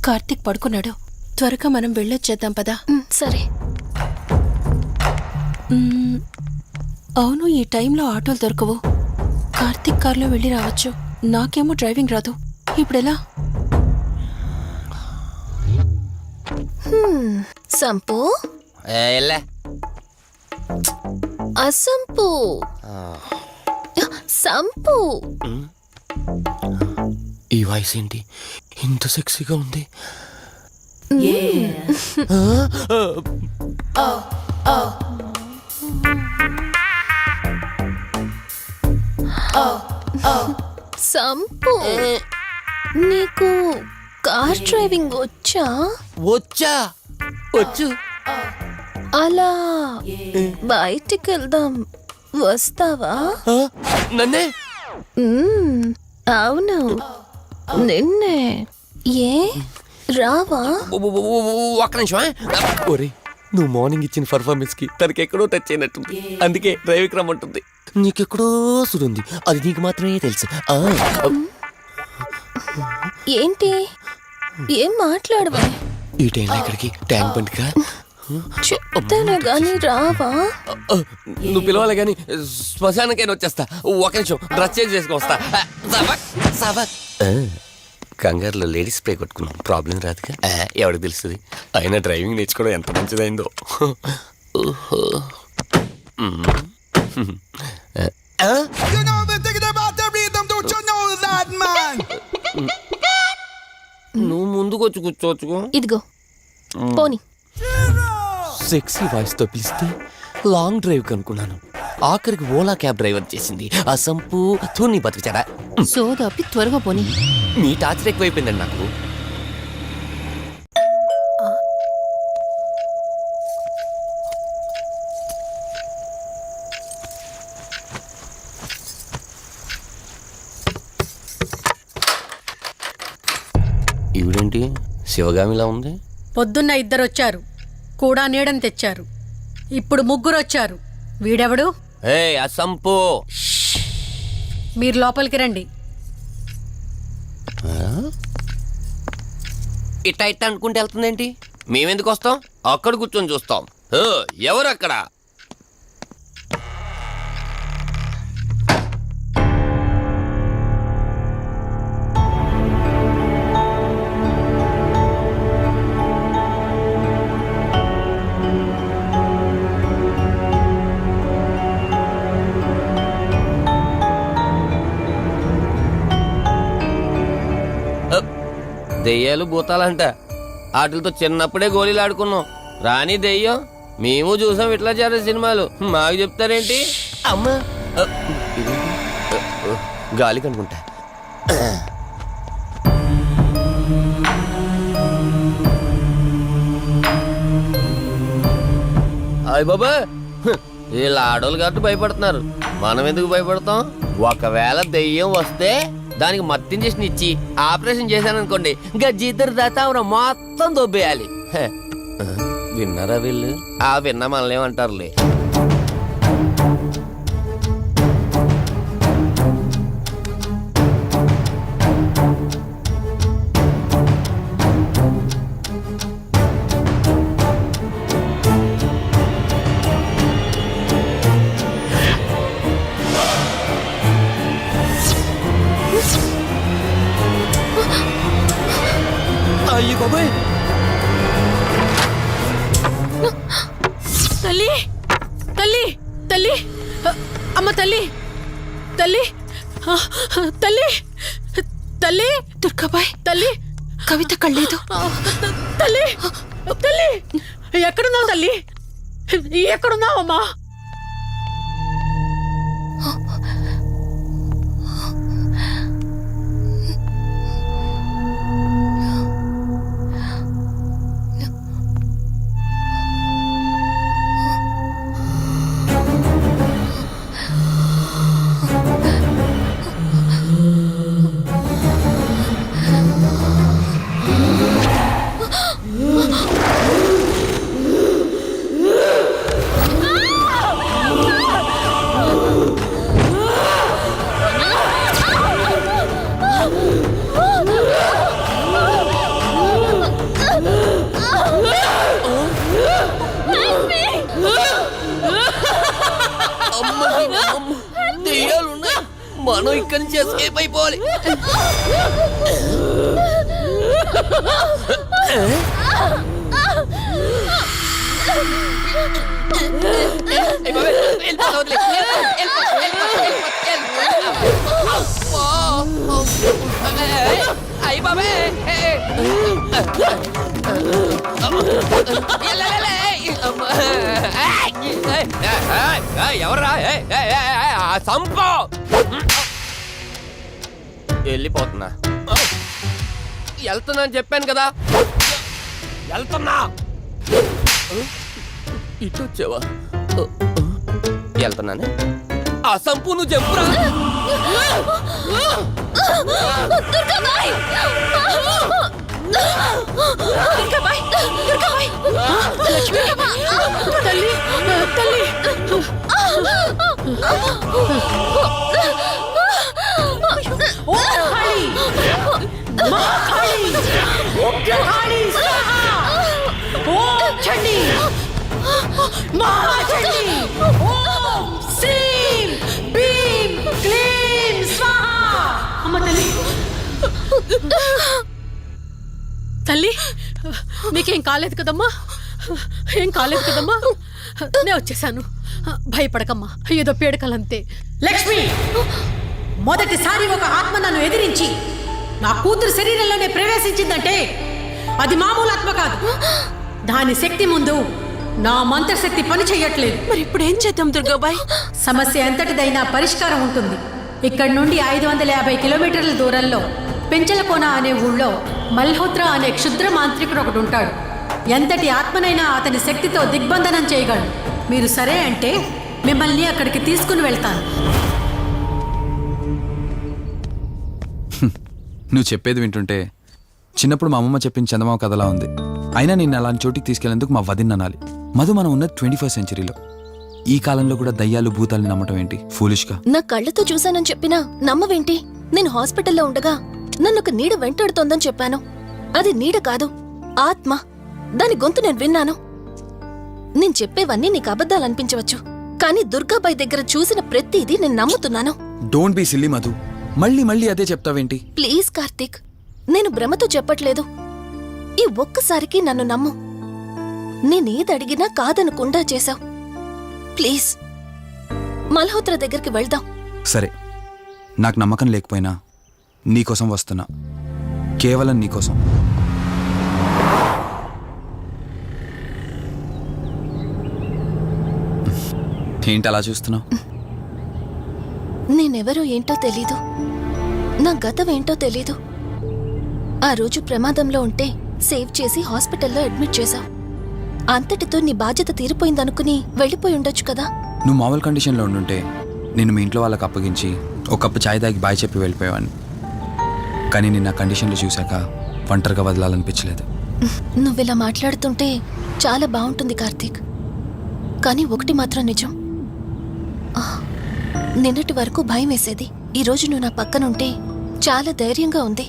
కార్తీక్ పడుకున్నాడు. త్వరగా మనం వెళ్ళొచ్చేద్దాం పదా. సరే. అవును, ఈ టైంలో ఆటోలు దొరకవు. కార్తీక్ కార్లో వెళ్ళి రావచ్చు. నాకేమో డ్రైవింగ్ రాదు. ఇప్పుడెలా? సంపు, అసంపు, సంపు. ఈ వాయిస్ ఏంటి ఇంత సెక్సీగా ఉంది? సంపు, నీకు కార్ డ్రైవింగ్ వచ్చా? వచ్చా, వచ్చు. అలా బయటికి వెళ్దాం, వస్తావా? నన్నే? అవును, నిన్నే. ఏ రావా? ఒక్క నిమిషం. ఒరే, నువ్వు మార్నింగ్ ఇచ్చిన పర్ఫార్మెన్స్ కి తనకి ఎక్కడో టచ్ అయినట్టుంది. అందుకే డ్రైవింగ్ రమ్మంటుంది. నీకెక్కడో సుడుంది, అది నీకు మాత్రమే తెలుసు. ఏంటి? ఏం మాట్లాడవా? ఈ టైంలో ఇక్కడికి ట్యాంక్ బండికా? చెప్తాను గాని రావా? నువ్వు పిలవాలి గాని శ్మశానకైనా వచ్చేస్తా. ఒక నిమిషం డ్రెస్ చేంజ్ చేసుకుని వస్తా. కంగారులో లేడీస్ స్ప్రే కొట్టుకున్నాం, ప్రాబ్లం రాదుగా. ఎవరికి తెలుస్తుంది? అయినా డ్రైవింగ్ నేర్చుకోవడం ఎంత మంచిదైందో. నువ్వు ముందుకు వచ్చి కూర్చోవచ్చుకో. ఇదిగో పోనీ. సెక్సీ వాయిస్ తో పిలిస్తే లాంగ్ డ్రైవ్ కనుక్కున్నాను. ఆఖరికి ఓలా క్యాబ్ డ్రైవర్ చేసింది ఆ సంపు తూని బతికిచాడా. సోదాపి త్వరగా పోనీ. మీ టార్చర్ ఎక్కువైపోయిందండి నాకు. ఈవిడేంటి శివగామిలా ఉంది? పొద్దున్న 2 వచ్చారు, కూడా నీడని తెచ్చారు. ఇప్పుడు 3 వచ్చారు. వీడెవడు? అసంపు. మీరు లోపలికి రండి. ఇట్ట ఇట్ట అనుకుంటే వెళ్తుందేంటి? మేమెందుకు వస్తాం? అక్కడ కూర్చొని చూస్తాం. ఎవరు అక్కడ? దెయ్యాలు భూతాలంట. వాటితో చిన్నప్పుడే గోళీలు ఆడుకున్నాం. రాని దెయ్యం మేము చూసాం ఇట్లా చేరే సినిమాలు. మాకు చెప్తారేంటి? అమ్మా గాలి కనుకుంటా. అయ్య బాబా, వీళ్ళ ఆడోళ్ళు కాబట్టి భయపడుతున్నారు. మనం ఎందుకు భయపడతాం? ఒకవేళ దెయ్యం వస్తే దానికి మత్తు ఇంజెక్షన్ ఇచ్చి ఆపరేషన్ చేశాననుకోండి, గజ్జీద్దరు దాతావరం మొత్తం దొబ్బేయాలి. విన్నారా వీళ్ళు? విన్నా మనల్ని ఏమంటారులే. అయ్యి బాబాయ్, తల్లి తల్లి తల్లి అమ్మ తల్లి తల్లి తల్లి తల్లి దుర్గాబాయ్, తల్లి కవిత కళ్ళేదు. తల్లి తల్లి ఎక్కడున్నావు తల్లి? ఎక్కడున్నావమ్మా? దెయ్యాలున్నాయి, మనం ఇక్కడి నుంచి ఎస్కేప్ అయిపోవాలి. అయ్యి బాబే, ఎవర్రా? సంపో వెళ్ళిపోతున్నా. వెళ్తున్నా అని చెప్పాను కదా, వెళ్తున్నా. ఇటు వచ్చావా? వెళ్తున్నానే. ఆ సంపు నువ్వు చెప్పురా. లక్ష్మి తల్లి తల్లి తల్లి నీకేం కాలేదు కదమ్మా? ఏం కాలేదు కదమ్మా? నేను వచ్చేసాను, భయపడకమ్మా. ఏదో పీడకలంతే. లక్ష్మి, మొదటిసారి ఒక ఆత్మ నన్ను ఎదిరించి నా కూతురు శరీరంలోనే ప్రవేశించిందంటే అది మామూలు ఆత్మ కాదు. దాని శక్తి ముందు నా మంత్రశక్తి పని చెయ్యట్లేదు. మరి ఇప్పుడు ఏం చేద్దాం దుర్గాబాయ్? సమస్య ఎంతటిదైనా పరిష్కారం ఉంటుంది. ఇక్కడి నుండి 550 కిలోమీటర్ల దూరంలో పెంచలకోన అనే ఊళ్ళో మల్హోత్రా అనే క్షుద్ర మాంత్రికుడు ఒకడు ఉంటాడు. ఎంతటి ఆత్మనైనా అతని శక్తితో దిగ్బంధనం చేయగలడు. మీరు సరే అంటే మిమ్మల్ని అక్కడికి తీసుకుని వెళ్తాను. నువ్వు చెప్పేది వింటుంటే చిన్నప్పుడు మా అమ్మమ్మ చెప్పిన చందమామ కథలా ఉంది. అయినా నేను అలాంటి చోటికి తీసుకెళ్లేందుకు మా వదిన అనాలి. మధు, మనం ఉన్నది 21st సెంచరీలో. ఈ కాలంలో కూడా దయ్యాలు భూతాల్ని నమ్మటం ఏంటి? ఫూలిష్గా. నా కళ్ళతో చూశానని చెప్పినా నమ్మవేంటి? నేను హాస్పిటల్లో ఉండగా నన్ను ఒక నీడ వెంటాడుతోందని చెప్పాను. అది నీడ కాదు, ఆత్మ. దాని గొంతు నేను విన్నాను. నేను చెప్పేవన్నీ నీకు అబద్ధాలనిపించవచ్చు, కానీ దుర్గాబాయ్ దగ్గర చూసిన ప్రతిదీ నేను నమ్ముతున్నాను. Don't be silly Madhu. మళ్ళీ మళ్ళీ అదే చెప్తావేంటి? ప్లీజ్ కార్తీక్, నేను భ్రమతో చెప్పట్లేదు. ఈ ఒక్కసారికి నన్ను నమ్ము. నేనేది అడిగినా కాదనకుండా చేశావు. ప్లీజ్ మల్హోత్రా దగ్గరికి వెళ్దాం. సరే, నాకు నమ్మకం లేకపోయినా నీకోసం వస్తున్నా, కేవలం నీకోసం. ఏంటి అలా చూస్తున్నావు? నేనెవరో ఏంటో తెలీదు, నా గతం ఏంటో తెలీదు. ఆ రోజు ప్రమాదంలో ఉంటే సేవ్ చేసి హాస్పిటల్లో అడ్మిట్ చేశావు. అంతటితో నీ బాధ్యత తీరిపోయిందనుకుని వెళ్ళిపోయి ఉండొచ్చు కదా. నువ్వు మామూలు కండిషన్లో ఉండుంటే నేను మీ ఇంట్లో వాళ్ళకి అప్పగించి ఒక కప్పు ఛాయ్ తాగి బాయ్ చెప్పి వెళ్ళిపోయేవాడిని. కానీ నేను నా కండిషన్లో చూశాక ఒంటరిగా వదలాలనిపించలేదు. నువ్విలా మాట్లాడుతుంటే చాలా బాగుంటుంది కార్తీక్, కానీ ఒకటి మాత్రం నిజం. నిన్నటి వరకు భయం వేసేది, ఈరోజు నువ్వు నా పక్కనుంటే చాలా ధైర్యంగా ఉంది.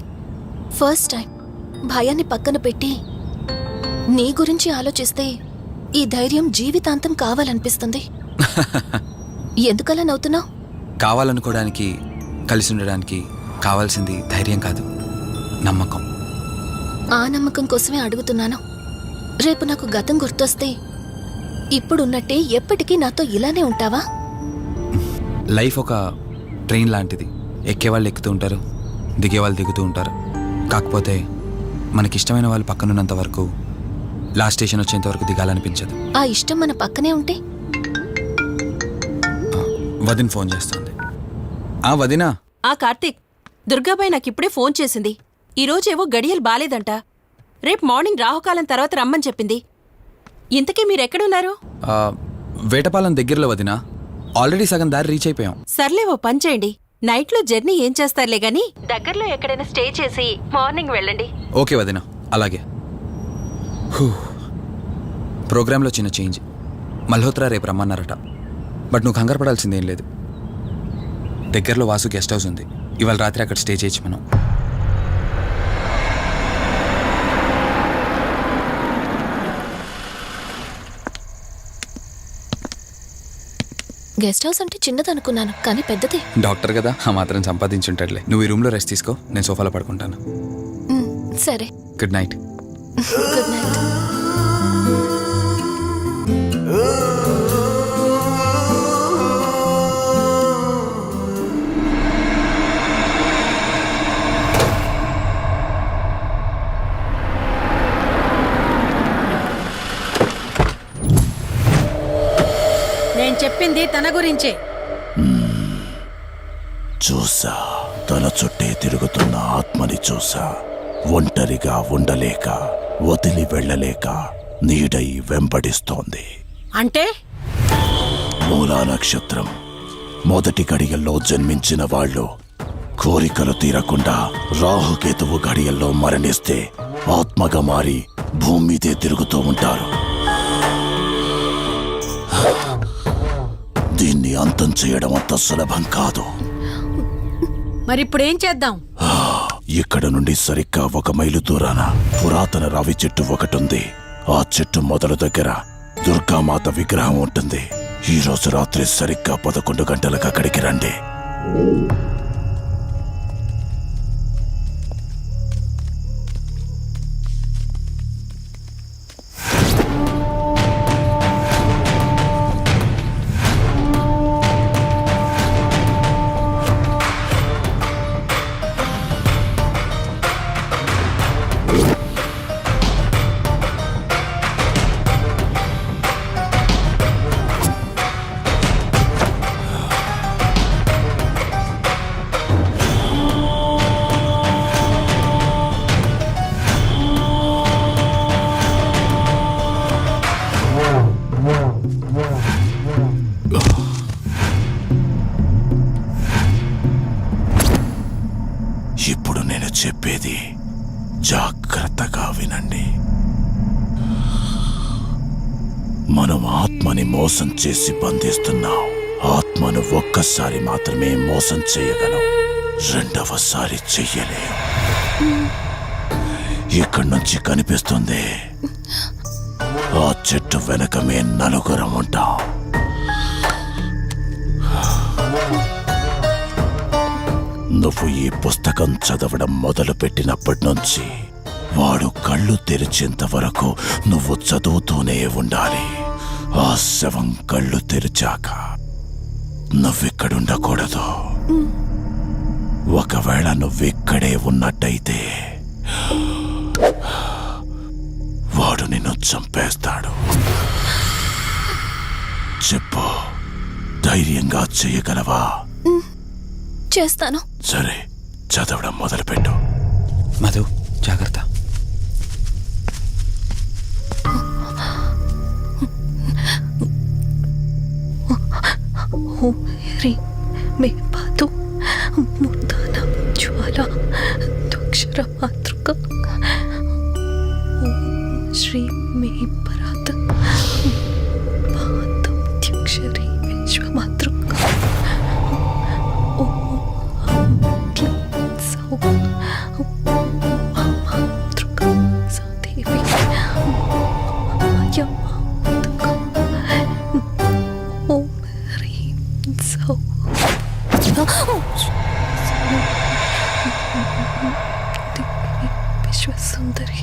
ఫస్ట్ టైం భయాన్ని పక్కన పెట్టి నీ గురించి ఆలోచిస్తే ఈ ధైర్యం జీవితాంతం కావాలనిపిస్తుంది. ఎందుకలా నవ్వుతున్నావు? కావాలనుకోవడానికి, కలిసి ఉండడానికి కావాల్సింది ధైర్యం కాదు, నమ్మకం. ఆ నమ్మకం కోసమే అడుగుతున్నాను. రేపు నాకు గతం గుర్తొస్తే ఇప్పుడున్నట్టే ఎప్పటికీ నాతో ఇలానే ఉంటావా? లైఫ్ ఒక ట్రైన్ లాంటిది. ఎక్కేవాళ్ళు ఎక్కుతూ ఉంటారు, దిగేవాళ్ళు దిగుతూ ఉంటారు. కాకపోతే మనకిష్టమైన వాళ్ళు పక్కనున్నంత వరకు లాస్ట్ స్టేషన్ వచ్చేంత వరకు దిగాలనిపించదు. ఆ ఇష్టం మన పక్కనే ఉంటే? వదిన ఫోన్ చేస్తుంది. వదినా. కార్తీక్, దుర్గాబాయ్ నాకిప్పుడే ఫోన్ చేసింది. ఈరోజేవో గడియలు బాలేదంట. రేపు మార్నింగ్ రాహుకాలం తర్వాత రమ్మని చెప్పింది. ఇంతకీ మీరెక్కడున్నారు? వేటపాలెం దగ్గరలో వదినా. ఆల్రెడీ సగం దారి రీచ్ అయిపోయాం. సర్లే, ఓ పని చేయండి. నైట్లో జర్నీ ఏం చేస్తారులే గాని దగ్గరలో ఎక్కడైనా స్టే చేసి మార్నింగ్ వెళ్ళండి. ఓకే వదినా, అలాగే. ప్రోగ్రాంలో చిన్న చేంజ్. మల్హోత్రా రేపు రమ్మన్నారట. బట్ నువ్వు కంగారు పడాల్సిందేం లేదు. దగ్గరలో వాసు గెస్ట్ హౌస్ ఉంది. ఇవాళ రాత్రి అక్కడ స్టే చేయొచ్చు మనం. గెస్ట్ హౌస్ అంటే చిన్నదనుకున్నాను, కానీ పెద్దది. డాక్టర్ కదా, ఆ మాత్రం సంపాదించుంటాడులే. నువ్వు ఈ రూమ్లో రెస్ట్ తీసుకో, నేను సోఫాలో పడుకుంటాను. సరే, గుడ్ నైట్. Good night. నేను చెప్పింది తన గురించే. చూసా, తన చుట్టే తిరుగుతున్న ఆత్మని చూసా. ఒంటరిగా ఉండలేక, వదిలి వెళ్ళలేక నీడై వెంబడిస్తోంది. అంటే మూలా నక్షత్రం మొదటి గడియల్లో జన్మించిన వాళ్ళు కోరికలు తీరకుండా రాహుకేతువు గడియల్లో మరణిస్తే ఆత్మగా మారి భూమి మీదే తిరుగుతూ ఉంటారు. దీన్ని అంతం చేయడం అంత సులభం కాదు. మరిప్పుడేం చేద్దాం? ఇక్కడ నుండి సరిగ్గా 1 మైలు దూరాన పురాతన రావి చెట్టు ఒకటుంది. ఆ చెట్టు మొదలు దగ్గర దుర్గామాత విగ్రహం ఉంటుంది. ఈ రోజు రాత్రి సరిగ్గా 11 గంటలకు అక్కడికి రండి. ఇప్పుడు నేను చెప్పేది జాగ్రత్తగా వినండి. మనం ఆత్మని మోసం చేసి బంధిస్తున్నాం. ఆత్మను ఒక్కసారి మాత్రమే మోసం చేయగలం, రెండవసారి చెయ్యలేం. ఇక్కడి నుంచి కనిపిస్తుంది. ఆ చెట్టు వెనక మే నలుగురం ఉంటాం. నువ్వు ఈ పుస్తకం చదవడం మొదలు పెట్టినప్పటి నుంచి వాడు కళ్ళు తెరిచేంత వరకు నువ్వు చదువుతూనే ఉండాలి. ఆ శవం కళ్ళు తెరిచాక నువ్విక్కడుండకూడదు. ఒకవేళ నువ్విక్కడే ఉన్నట్టయితే వాడు నిన్ను చంపేస్తాడు. చెప్పు, ధైర్యంగా చేయగలవా? చేస్తాను. సరే, చదవడం మొదలుపెట్టు. మధు, జాగ్రత్త. రీ మే పాదు ముర్దాన జ్వాల దుక్షర మాతృక శ్రీ మే పరాత పాదం త్యక్షరి విశ్వమాతృక మాతృక సదేవి విశ్వసుందరి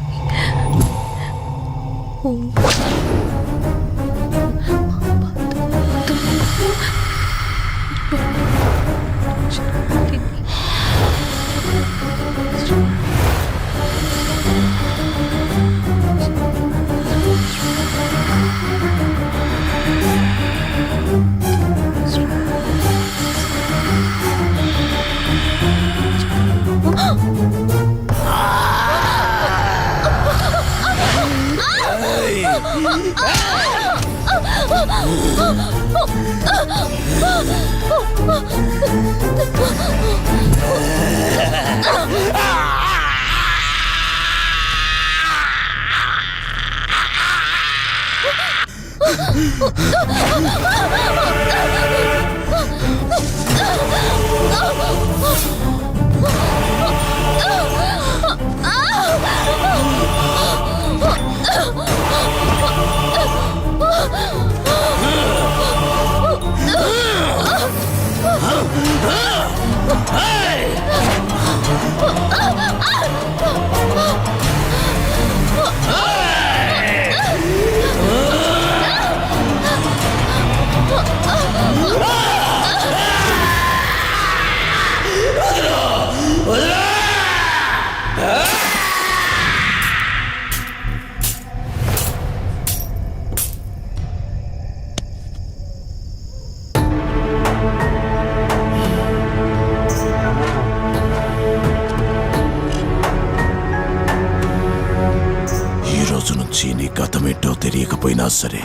నీ గతమేంటో తెలియకపోయినా సరే,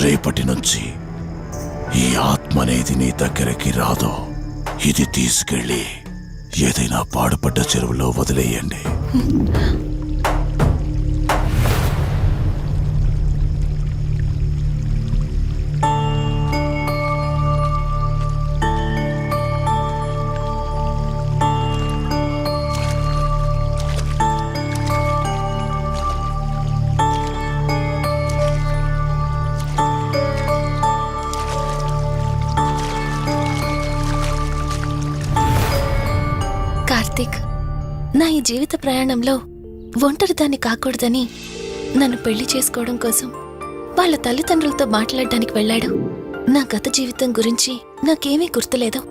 రేపటి నుంచి ఈ ఆత్మ అనేది నీ దగ్గరికి రాదు. ఇది తీసుకెళ్ళి ఏదైనా పాడుపడ్డ చెరువులో వదిలేయండి. కార్తీక్, నా ఈ జీవిత ప్రయాణంలో ఒంటరిదాన్ని కాకూడదని నన్ను పెళ్లి చేసుకోవడం కోసం వాళ్ళ తల్లిదండ్రులతో మాట్లాడడానికి వెళ్ళాడు. నా గత జీవితం గురించి నాకేమీ గుర్తులేదు,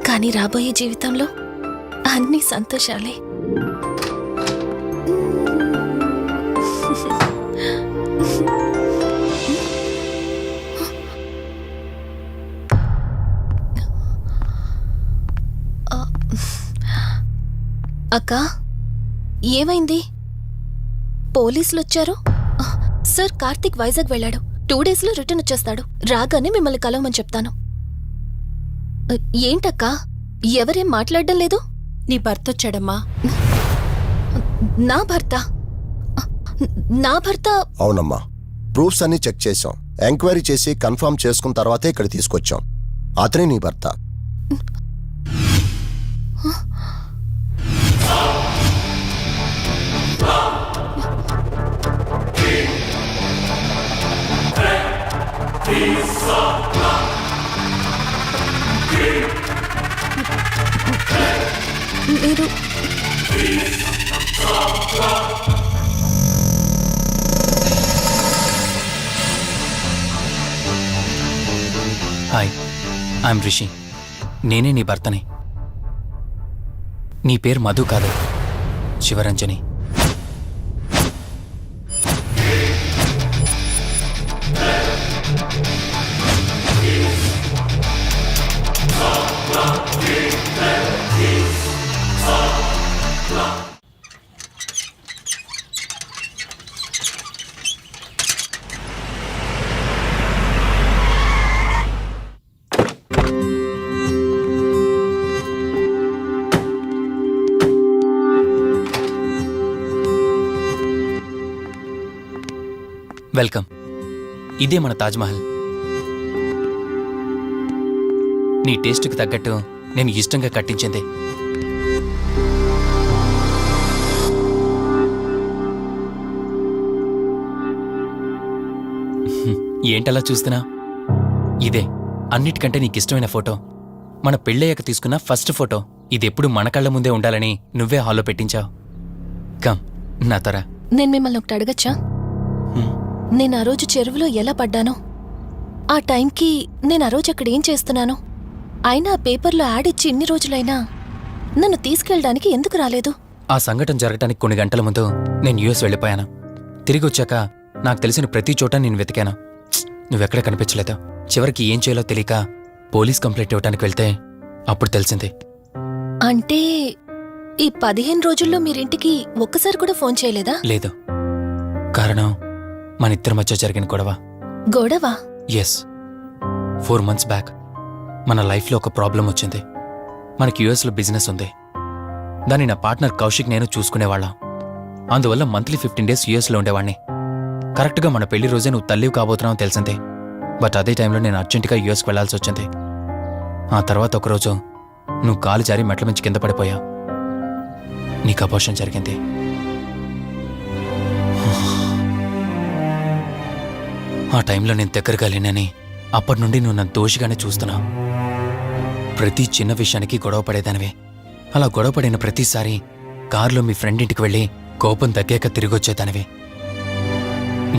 కానీ రాబోయే జీవితంలో అన్ని సంతోషాలే. అక్కా, ఏమైంది? పోలీసులు వచ్చారు. సార్, కార్తీక్ వైజాగ్ వెళ్ళాడు. 2 డేస్లో రిటర్న్ వచ్చేస్తాడు. రాగానే మిమ్మల్ని కలవమని చెప్తాను. ఏంటక్కా, ఎవరేం మాట్లాడడం లేదు? నీ భర్త వచ్చాడమ్మా. నా భర్త? నా భర్త? అవునమ్మా, ప్రూఫ్స్ అన్ని చెక్ చేశాం. ఎంక్వైరీ చేసి కన్ఫర్మ్ చేసుకున్న తర్వాతే ఇక్కడ తీసుకొచ్చాం. అతనే నీ భర్త. ఐమ్ రిషి. నేనే నీ భర్తని. నీ పేరు మధు కాదు, శివరంజని. వెల్కమ్. ఇదే మన తాజ్మహల్. నీ టేస్ట్కి తగ్గట్టు నేను ఇష్టంగా కట్టించింది. ఏంటలా చూస్తున్నా? ఇదే అన్నిటికంటే నీకిష్టమైన ఫోటో. మన పెళ్ళయ్యాక తీసుకున్న ఫస్ట్ ఫోటో. ఇదెప్పుడు మన కళ్ళ ముందే ఉండాలని నువ్వే హాల్లో పెట్టించావు. కమ్ నా తర. నేను మిమ్మల్ని ఒకటి అడగచ్చా? నేను ఆ రోజు చెరువులో ఎలా పడ్డానో, ఆ టైంకి నేను ఆ రోజు అక్కడ ఏం చేస్తున్నానో, అయినా ఆ పేపర్లో యాడ్ ఇచ్చి ఇన్ని రోజులైనా నన్ను తీసుకెళ్ళడానికి ఎందుకు రాలేదు? ఆ సంఘటన జరగటానికి కొన్ని గంటల ముందు నేను యుఎస్ వెళ్ళిపోయాను. తిరిగి వచ్చాక నాకు తెలిసిన ప్రతి చోట నేను వెతికాను. నువ్వెక్కడ కనిపించలేదు. చివరికి ఏం చేయాలో తెలియక పోలీస్ కంప్లైంట్ ఇవ్వడానికి వెళ్తే అప్పుడు తెలిసింది. అంటే ఈ 15 రోజుల్లో మీరింటికి ఒక్కసారి కూడా ఫోన్ చేయలేదా? లేదు. కారణం మన ఇద్దరి మధ్య జరిగిన గొడవ. గొడవ? ఎస్. 4 months బ్యాక్ మన లైఫ్లో ఒక ప్రాబ్లం వచ్చింది. మనకి యుఎస్లో బిజినెస్ ఉంది. దాన్ని నా పార్ట్నర్ కౌశిక్ నేను చూసుకునేవాళ్ళం. అందువల్ల మంత్లీ 15 days యుఎస్లో ఉండేవాడిని. కరెక్ట్గా మన పెళ్లి రోజే నువ్వు తల్లివి కాబోతున్నావు తెలిసిందే. బట్ అదే టైంలో నేను అర్జెంటుగా యుఎస్కి వెళ్లాల్సి వచ్చింది. ఆ తర్వాత ఒకరోజు నువ్వు కాలు జారి మెట్ల మించి కింద పడిపోయావు. నీకు అబార్షన్ జరిగింది. ఆ టైంలో నేను దగ్గరగా లేనని అప్పటి నుండి నువ్వు నన్ను దోషిగానే చూస్తున్నావు. ప్రతి చిన్న విషయానికి గొడవ పడేదానివే. అలా గొడవ పడిన ప్రతిసారి కారులో మీ ఫ్రెండ్ ఇంటికి వెళ్ళి కోపం తగ్గాక తిరిగొచ్చేదానివే.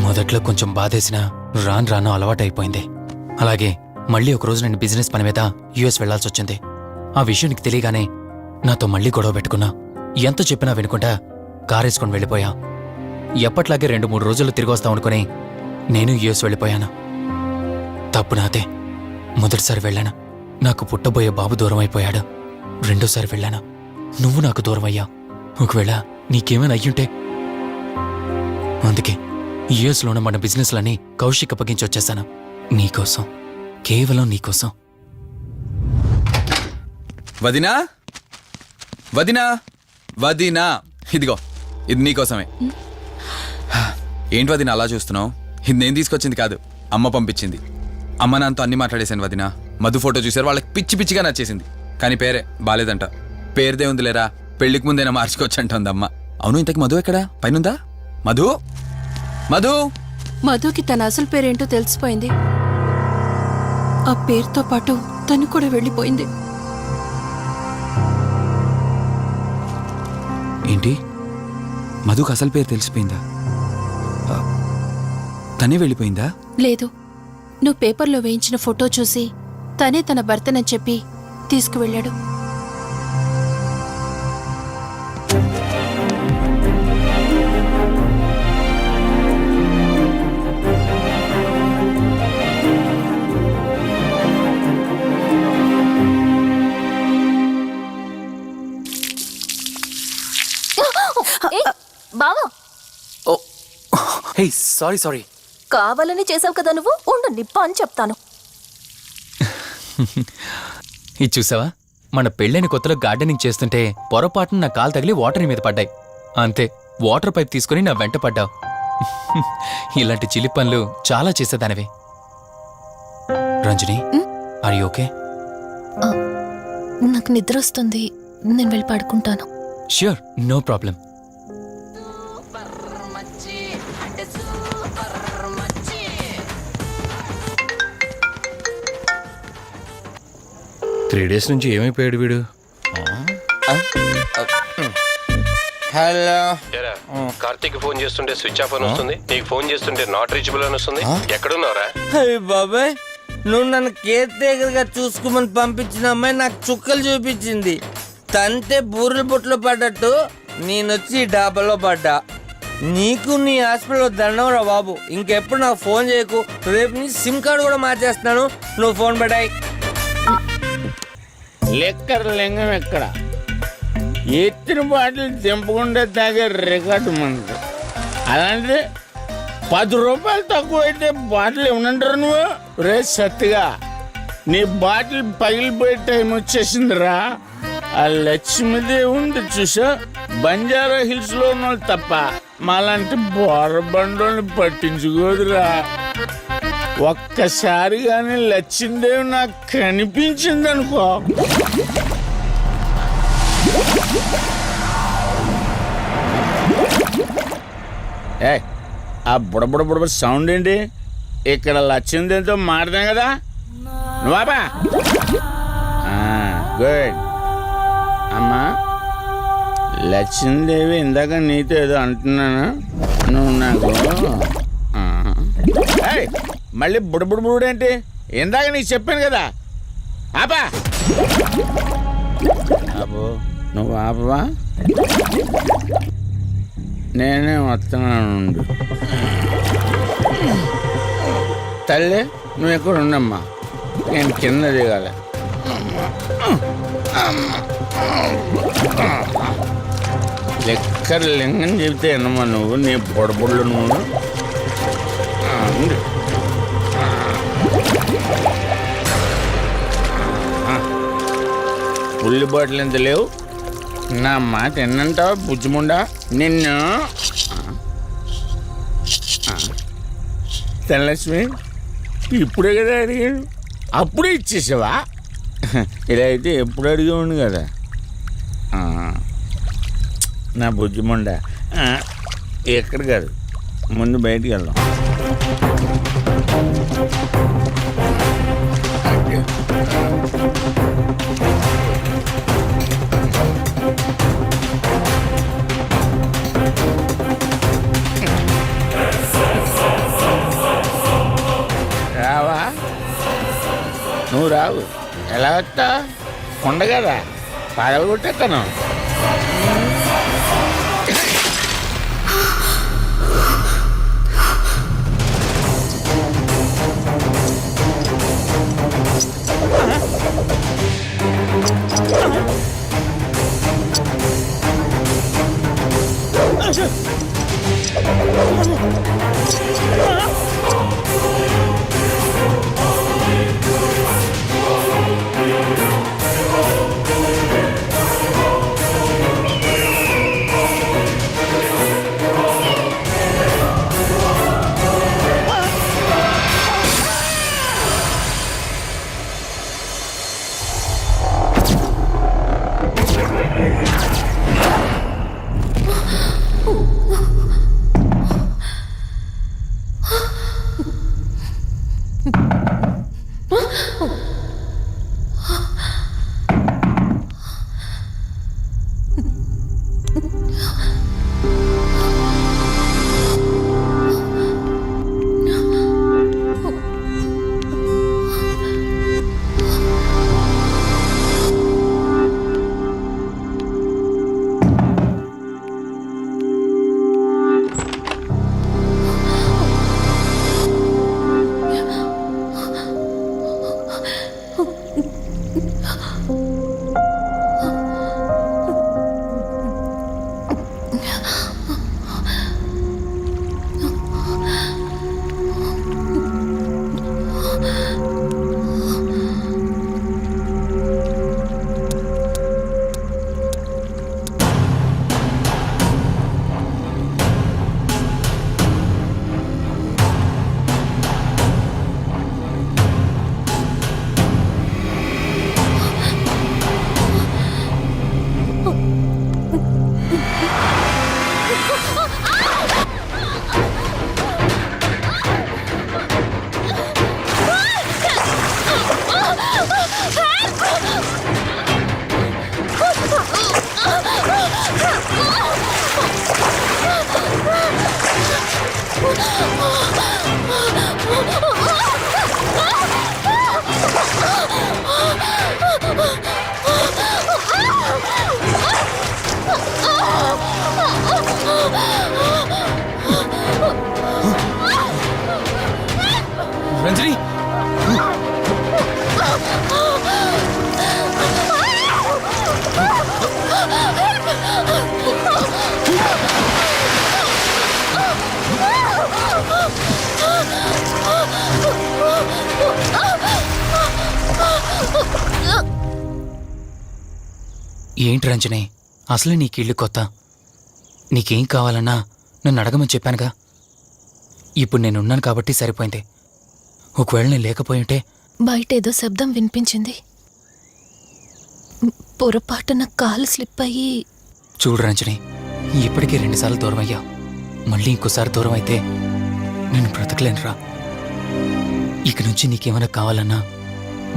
మొదట్లో కొంచెం బాధేసినా రాను రాను అలవాటైపోయింది. అలాగే మళ్ళీ ఒకరోజు నేను బిజినెస్ పని మీద యుఎస్ వెళ్లాల్సి వచ్చింది. ఆ విషయం నీకు తెలియగానే నాతో మళ్ళీ గొడవ పెట్టుకున్నా. ఎంత చెప్పినా వినుకుంటా కారేసుకొని వెళ్ళిపోయా. ఎప్పట్లాగే 2-3 రోజుల్లో తిరిగి వస్తామనుకుని నేను యుఎస్ వెళ్ళిపోయాను. తప్పు నాదే. మొదటిసారి వెళ్ళాను, నాకు పుట్టబోయే బాబు దూరం అయిపోయాడు. రెండోసారి వెళ్ళాను, నువ్వు నాకు దూరం అయ్యా. ఒకవేళ నీకేమైనా అయ్యుంటే. అందుకే యుఎస్లోనే మన బిజినెస్లని కౌశిక్ అప్పగించి వచ్చేసాను. నీకోసం, కేవలం నీకోసం. వదినా, వదినా, వదినా, ఇదిగో ఇది నీకోసమే. ఏంటి వదినా అలా చూస్తున్నావు? ఇది నేను తీసుకొచ్చింది కాదు, అమ్మ పంపించింది. అమ్మ నాన్నతో అన్ని మాట్లాడేశాను వదినా. మధు ఫోటో చూశారు, వాళ్ళకి పిచ్చి పిచ్చిగా నచ్చేసింది. కానీ పేరే బాలేదంట. పేరుదే ఉంది లేరా, పెళ్లికి ముందైనా మార్చుకోవచ్చు అంటుంది అమ్మ. అవును, ఇంతకి మధు ఎక్కడా? పైనుందా? మధు, మధు. మధుకి తన అసలు పేరేంటో తెలిసిపోయింది. ఆ పేరుతో పాటు తను కూడా వెళ్ళిపోయింది. ఏంటి, మధుకు అసలు పేరు తెలిసిపోయిందా? తనే వెళ్ళిపోయిందా? లేదు, నువ్వు పేపర్లో వేయించిన ఫోటో చూసి తనే తన భర్తనని చెప్పి తీసుకువెళ్ళాడు. బావా, హే, సారీ. కావాలని చేసావు కదా నువ్వు. ఉండు, నిప్ప అని చెప్తాను. ఇది చూసావా? మన పెళ్ళైన కొత్తలో గార్డెనింగ్ చేస్తుంటే పొరపాటున నా కాలు తగిలి వాటర్ మీద పడ్డాయి. అంతే, వాటర్ పైప్ తీసుకుని నా వెంట పడ్డావు. ఇలాంటి చిలి పనులు చాలా చేసేదానివే. Ranjani, are you okay? నాకు నిద్ర వస్తుంది, నేను వెళ్ళి పడుకుంటాను. Sure, no problem. Three days నుంచి ఏమైపోయాడు వీడు? హలో. కార్తీక్ ఫోన్ చేస్తుంటే స్విచ్ ఆఫ్ అని వస్తుంది, నీకు ఫోన్ చేస్తుంటే నాట్ రీచబుల్ అని వస్తుంది. ఎక్కడున్నావురా? బాబాయ్, నువ్వు నన్ను కేర్ టేకర్గా చూసుకోమని పంపించిన అమ్మాయి నాకు చుక్కలు చూపించింది. తంతే బూరెల బొట్లో పడ్డట్టు నేనొచ్చి డాబాలో పడ్డా. నీకు నీ హాస్పిటల్లో దండం రా బాబు. ఇంకెప్పుడు నాకు ఫోన్ చేయకు. రేపు నీ సిమ్ కార్డు కూడా మార్చేస్తున్నాను. నువ్వు ఫోన్ పడాయి. లెక్కర లింగం ఎక్కడ ఎత్తిన బాటిల్ తెంపకుండా తాగే రికార్డు మనకు. అలాంటిది 10 రూపాయలు తక్కువ అయితే బాటిల్ ఏమనంటారు నువ్వు? రే సత్తిగా, నీ బాటిల్ పగిలిపోయే టైం వచ్చేసిందిరా. ఆ లక్ష్మీదేవి ఉంది చూసా, బంజారా హిల్స్ లో ఉన్న వాళ్ళు తప్ప మాలాంటి బోరబండోని పట్టించుకోదురా. ఒక్కసారి కానీ లక్ష్మీదేవి నాకు కనిపించింది అనుకో, ఏ ఆ బుడబుడ సౌండ్ ఏంటి? ఇక్కడ లక్ష్మీదేవితో మాట్లాడాం కదా నువ్వా? గుడ్ అమ్మా. లక్ష్మీదేవి ఇందాక నీతో ఏదో అంటున్నాను, నువ్వు నాకు మళ్ళీ బుడబుడేంటి? ఇందాక నీకు చెప్పాను కదా ఆపా. ఆపో, నువ్వు ఆపవా? నేనే వస్తున్నాను. తల్లి నువ్వు ఎక్కడ ఉండమ్మా, నేను కింద దిగాలి. లెక్కర లింగం చెబితే ఎన్నమ్మా నువ్వు, నీ బొడబుళ్ళు నువ్వు. పుల్లి బాటిల్ ఎంత లేవు, నా మాట ఎన్నంటావా బుజ్జిముండా నిన్ను? ధనలక్ష్మి, ఇప్పుడే కదా అడిగాడు, అప్పుడే ఇచ్చేసావా? ఇలా అయితే ఎప్పుడు అడిగేవాడు కదా నా బుజ్జిముండా. ఎక్కడ కాదు, ముందు బయటికి వెళ్దాం. రావా? నువ్వు రావు. ఎలా వస్తా? కొండ కదా, పగలు కొట్టేస్తాను. రంజని ఏంటి రంజని, అసలే నీకు ఇల్లు కొత్త. నీకేం కావాలన్నా నన్ను అడగమని చెప్పానుగా. ఇప్పుడు నేనున్నాను కాబట్టి సరిపోయింది. ఒకవేళ నేను లేకపోయి ఉంటే బయట ఏదో శబ్దం వినిపించింది. పొరపాటున కాలు స్లిప్ అయ్యి. చూడు రంజని, ఇప్పటికే 2 సార్లు దూరం అయ్యా. మళ్ళీ ఇంకోసారి దూరం అయితే నేను బ్రతకలేనురా. ఇక నుంచి నీకేమైనా కావాలన్నా,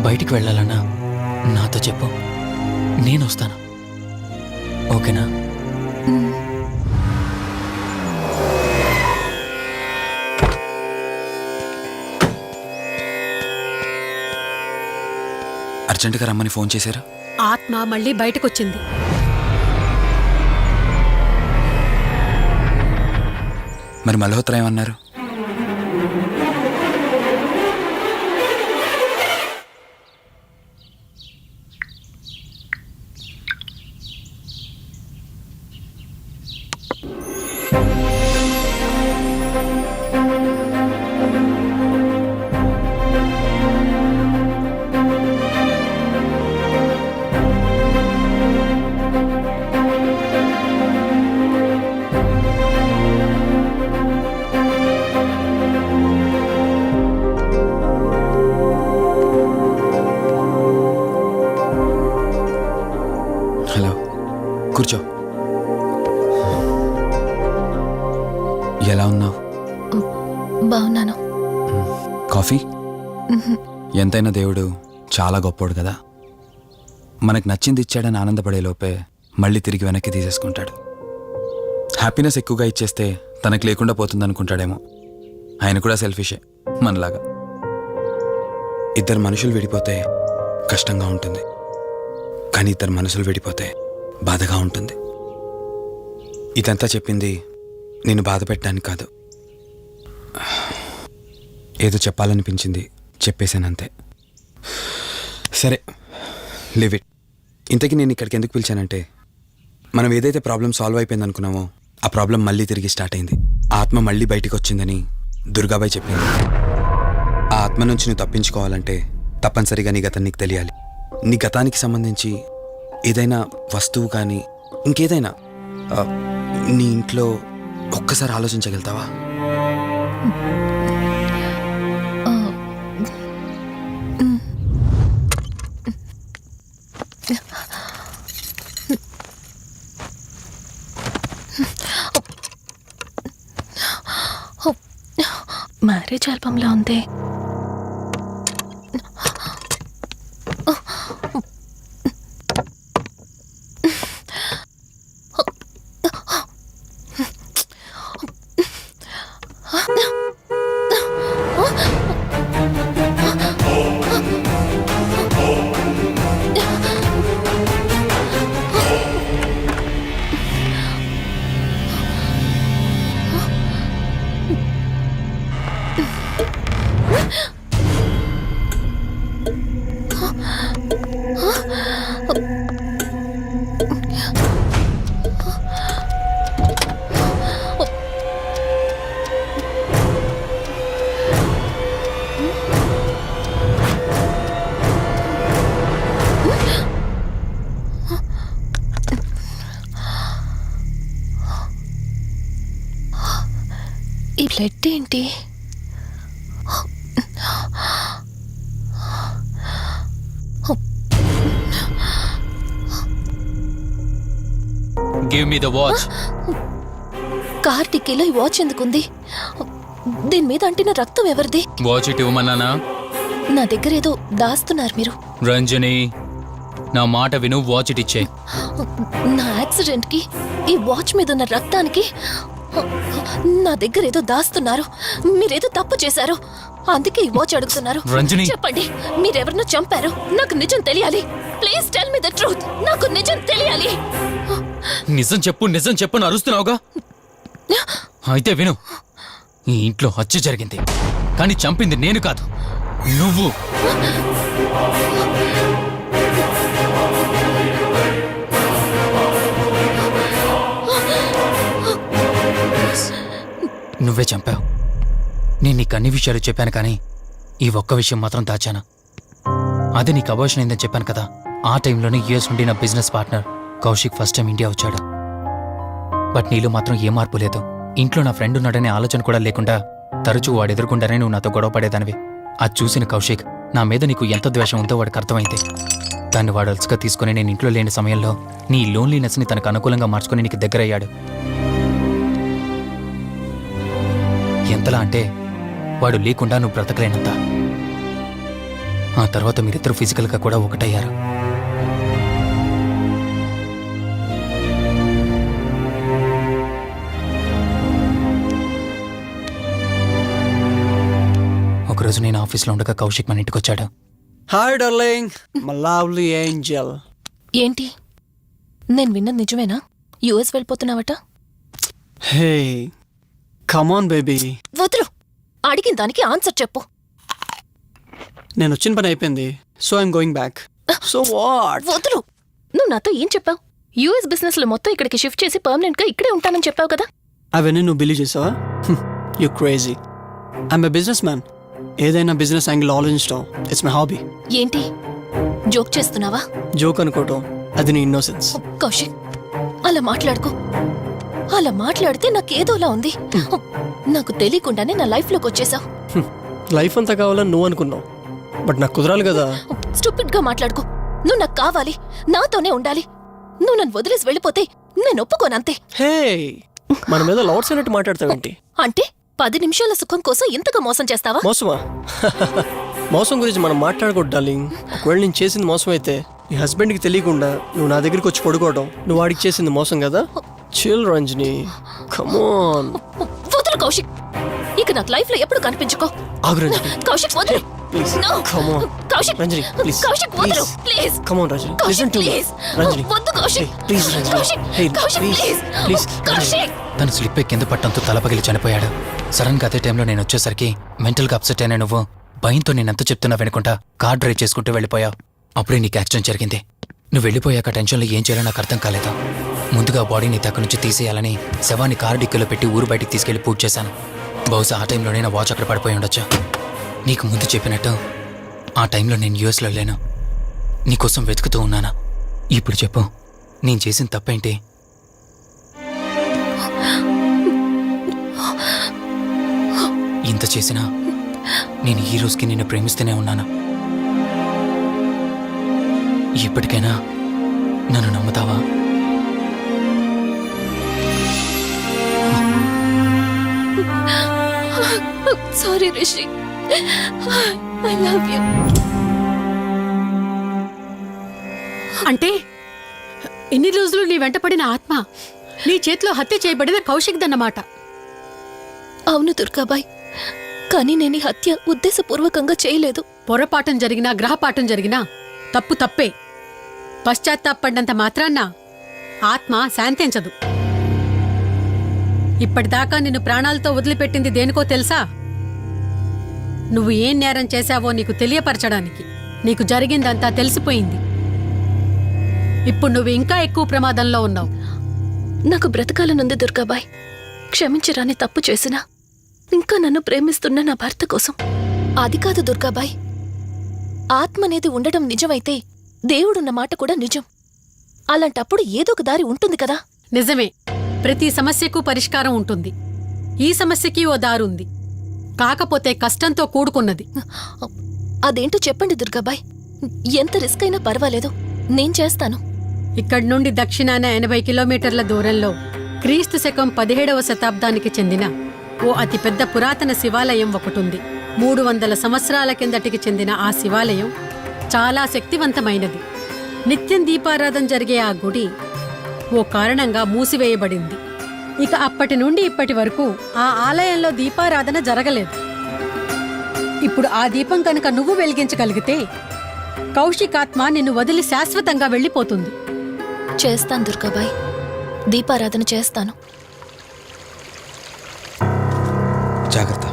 బయటికి వెళ్ళాలన్నా నాతో చెప్పు, నేను వస్తాను. ఓకేనా? అర్జెంటుగా రమ్మని ఫోన్ చేశారా? ఆత్మ మళ్ళీ బయటకొచ్చింది. మరి మల్హోత్రా ఏమన్నారు? హలో, కూర్చో. ఎలా ఉన్నావు? బాగున్నాను. కాఫీ? ఎంతైనా దేవుడు చాలా గొప్పోడు కదా. మనకు నచ్చింది ఇచ్చాడని ఆనందపడే లోపే మళ్ళీ తిరిగి వెనక్కి తీసేసుకుంటాడు. హ్యాపీనెస్ ఎక్కువగా ఇచ్చేస్తే తనకు లేకుండా పోతుందనుకుంటాడేమో. ఆయన కూడా సెల్ఫిషే మనలాగా. ఇద్దరు మనుషులు విడిపోతే కష్టంగా ఉంటుంది, కానీ ఇద్దరు మనసులు విడిపోతే బాధగా ఉంటుంది. ఇదంతా చెప్పింది నేను బాధ పెట్టడానికి కాదు. ఏదో చెప్పాలనిపించింది, చెప్పేశానంతే. సరే, లివ్ ఇట్. ఇంతకీ నేను ఇక్కడికి ఎందుకు పిలిచానంటే, మనం ఏదైతే ప్రాబ్లం సాల్వ్ అయిపోయింది అనుకున్నామో ఆ ప్రాబ్లం మళ్ళీ తిరిగి స్టార్ట్ అయింది. ఆత్మ మళ్ళీ బయటికి వచ్చిందని దుర్గాబాయ్ చెప్పింది. ఆ ఆత్మ నుంచి నువ్వు తప్పించుకోవాలంటే తప్పనిసరిగా నీ గతం నీకు తెలియాలి. నీ గతానికి సంబంధించి ఏదైనా వస్తువు కానీ ఇంకేదైనా నీ ఇంట్లో ఒక్కసారి ఆలోచించగలుగుతావా? మ్యారేజ్ ఆల్బంలా ఉంది. ఈ బ్లడ్ ఏంటి? Give me the watch. Car టిక్కీలో ఈ వాచ్ ఎందుకుంది? దీని మీద అంటిన రక్తం ఎవరిది? వాచ్ ఇటు ఇవ్వమన్నానా? నా దగ్గర ఏదో దాస్తున్నారు మీరు. రంజని, నా మాట విను, వాచ్ ఇటు ఇచ్చే. నా యాక్సిడెంట్ కి, ఈ వాచ్ మీద ఉన్న రక్తానికి నా దగ్గర ఏదో దాస్తున్నారు. మీరేదో తప్పు చేశారు, అందుకే ఈ వాచ్ అడుగుతున్నారు. రంజని, చెప్పండి, మీరెవరినో చంపారు. నాకు నిజం తెలియాలి. Please tell me the truth. నాకు నిజం తెలియాలి. నిజం చెప్పు, నిజం చెప్పు అని అరుస్తున్నావుగా. అయితే విను, ఈ ఇంట్లో హత్య జరిగింది, కానీ చంపింది నేను కాదు, నువ్వు. నువ్వే చంపావు. నేను నీకు అన్ని విషయాలు చెప్పాను, కానీ ఈ ఒక్క విషయం మాత్రం దాచాను. అది నీకు అబార్షన్ అయిందని చెప్పాను కదా. ఆ టైంలోనే యూఎస్ నుండి నా business partner Kaushik first time India వచ్చాడు. బట్ నీలో మాత్రం ఏ మార్పు లేదు. ఇంట్లో నా ఫ్రెండ్ ఉన్నాడనే ఆలోచన కూడా లేకుండా తరచూ వాడు ఎదుర్కొండానే నువ్వు నాతో గొడవ పడేదానివి. అది చూసిన కౌశిక్ నా మీద నీకు ఎంత ద్వేషం ఉందో వాడికి అర్థమైంది. దాన్ని వాడు అలసుగా తీసుకుని నేను ఇంట్లో లేని సమయంలో నీ లోన్లీనెస్ని తనకు అనుకూలంగా మార్చుకుని నీకు దగ్గరయ్యాడు. ఎంతలా అంటే వాడు లేకుండా నువ్వు బ్రతకలేనంత. ఆ తర్వాత మీరిద్దరు ఫిజికల్గా కూడా ఒకటయ్యారు. ఒకరోజు నేను ఆఫీస్లో ఉండగా కౌశిక్ మన ఇంటికి వచ్చాడు. Hi darling, my lovely angel. ఏంటి, నేను విన్నది నిజమేనా? యుఎస్ వెళ్ళిపోతున్నావట? Hey come on baby. వదులు, అడిగిన దానికి ఆన్సర్ చెప్పు. నేను వచ్చిన పని అయిపోయింది, so I'm going back. So what? వదులు. నువ్వు నాతో ఏం చెప్పావు? యుఎస్ బిజినెస్ లో మొత్తం ఇక్కడికి షిఫ్ట్ చేసి పర్మనెంట్ గా ఇక్కడే ఉంటానని చెప్పావు కదా. అవన్నీ నువ్వు బిలీవ్ చేసావా? You crazy. I'm a business man. ఏదైనా బిజినెస్ యాంగిల్ ఆలోచించడం ఇట్స్ మై హాబీ. ఏంటి, జోక్ చేస్తున్నావా? జోక్ అనుకోవటం అది నీ ఇన్నోసెన్స్. కౌశిక్, అలా మాట్లాడుకో. అలా మాట్లాడితే నాకేదోలా ఉంది. నాకు తెలియకుండానే నా లైఫ్ లోకి వచ్చేసావు. లైఫ్ అంతా కావాలని నువ్వు అనుకున్నావు, బట్ నాకు కుదరాలి కదా. స్టూపిడ్ గా మాట్లాడుకో. నువ్వు నాకు కావాలి, నాతోనే ఉండాలి. నువ్వు నన్ను వదిలేసి వెళ్ళిపోతే నేను ఒప్పుకోనంతే. హే, మన మీద లవర్స్ అన్నట్టు మాట్లాడతావేంటి? అంటే 10 నిమిషాల సుఖం కోసం ఇంతగా మోసం చేస్తావా? మోసమా? మోసం గురించి మనం మాట్లాడకూడదు డార్లింగ్. ఒకవేళ నేను చేసింది మోసం అయితే నీ హస్బెండ్కి తెలియకుండా నువ్వు నా దగ్గరికి వచ్చి పడుకోవడం నువ్వు వాడికి చేసింది మోసం కదా. Chill Ranjani, come on. వదులు కౌశిక్, ఇక నాకు లైఫ్ లో ఎప్పుడు కనిపించుకో. ఆగు రంజని, కౌశిక్ వదులు. Please. No. Come on Kaushik, Ranjani, please. Kaushik వదులు please. Come on Ranjani, Kaushik listen to me. Please. Ranjani, వద్దు Kaushik. Please Ranjani. Kaushik, hey Kaushik please please. Please. Kaushik. తను స్లిప్ అయి కింద పట్టడంతో తలపగిలి చనిపోయాడు. సడన్ గా అదే టైంలో నేను వచ్చేసరికి మెంటల్ గా అప్సెట్ అయినా నువ్వు భయంతో నేనెంత చెప్తున్నా వినకుండా కార్ డ్రైవ్ చేసుకుంటూ వెళ్ళిపోయావు. అప్పుడే నీకు యాక్సిడెంట్ జరిగింది. నువ్వు వెళ్ళిపోయాక టెన్షన్లో ఏం చేయాలో నాకు అర్థం కాలేదు. ముందుగా బాడీని అక్కడి నుంచి తీసేయాలని శవాన్ని కారు డిక్కీలో పెట్టి ఊరు బయటికి తీసుకెళ్లి పూజ చేశాను. బహుశా ఆ టైంలోనే నా వాచ్ అక్కడ పడిపోయి ఉండొచ్చు. నీకు ముందు చెప్పినట్టు ఆ టైంలో నేను యూఎస్లో లేను. నీకోసం వెతుకుతూ ఉన్నాను. ఇప్పుడు చెప్పు, నేను చేసిన తప్పేంటి? ఇంత చేసినా నేను ఈ రోజుకి నిన్ను ప్రేమిస్తూనే ఉన్నాను. ఇప్పటికైనా నన్ను నమ్ముతావా? Sorry Rishi, I love you. అంటే ఇన్ని రోజులు నీ వెంటపడిన ఆత్మ నీ చేతిలో హత్య చేయబడిన కౌశిక్ దన్నమాట. అవును దుర్గాబాయ్, కానీ నేను ఈ హత్య ఉద్దేశపూర్వకంగా చేయలేదు. పొరపాఠం జరిగినా గ్రహపాఠం జరిగినా తప్పు తప్పే. పశ్చాత్తాపడినంత మాత్రాన్న ఆత్మ శాంతించదు. ఇప్పటిదాకా నిన్ను ప్రాణాలతో వదిలిపెట్టింది దేనికో తెలుసా? నువ్వు ఏం నేరం చేశావో నీకు తెలియపరచడానికి. నీకు జరిగిందంతా తెలిసిపోయింది. ఇప్పుడు నువ్వు ఇంకా ఎక్కువ ప్రమాదంలో ఉన్నావు. నాకు బ్రతకాలనుంది దుర్గాబాయ్. క్షమించరాని తప్పు చేసినా ఇంకా నన్ను ప్రేమిస్తున్న నా భర్త కోసం. అది కాదు దుర్గాబాయ్, ఆత్మ అనేది ఉండడం నిజమైతే దేవుడున్న మాట కూడా నిజం. అలాంటప్పుడు ఏదో ఒక దారి ఉంటుంది కదా. నిజమే, ప్రతి సమస్యకు పరిష్కారం ఉంటుంది. ఈ సమస్యకి ఓ దారుంది, కాకపోతే కష్టంతో కూడుకున్నది. అదేంటో చెప్పండి దుర్గాబాయ్. ఎంత రిస్క్ అయినా పర్వాలేదు, నేను చేస్తాను. ఇక్కడి నుండి దక్షిణాన 80 కిలోమీటర్ల దూరంలో క్రీస్తు శకం 17వ శతాబ్దానికి చెందిన ఓ అతిపెద్ద పురాతన శివాలయం ఒకటుంది. 300 సంవత్సరాల కిందటికి చెందిన ఆ శివాలయం చాలా శక్తివంతమైనది. నిత్యం దీపారాధన జరిగే ఆ గుడి ఓ కారణంగా మూసివేయబడింది. ఇక అప్పటి నుండి ఇప్పటి వరకు ఆ ఆలయంలో దీపారాధన జరగలేదు. ఇప్పుడు ఆ దీపం కనుక నువ్వు వెలిగించగలిగితే కౌశికాత్మ నిన్ను వదిలి శాశ్వతంగా వెళ్ళిపోతుంది. చేస్తాను దుర్గాబాయ్, దీపారాధన చేస్తాను. జాగ్రత్త.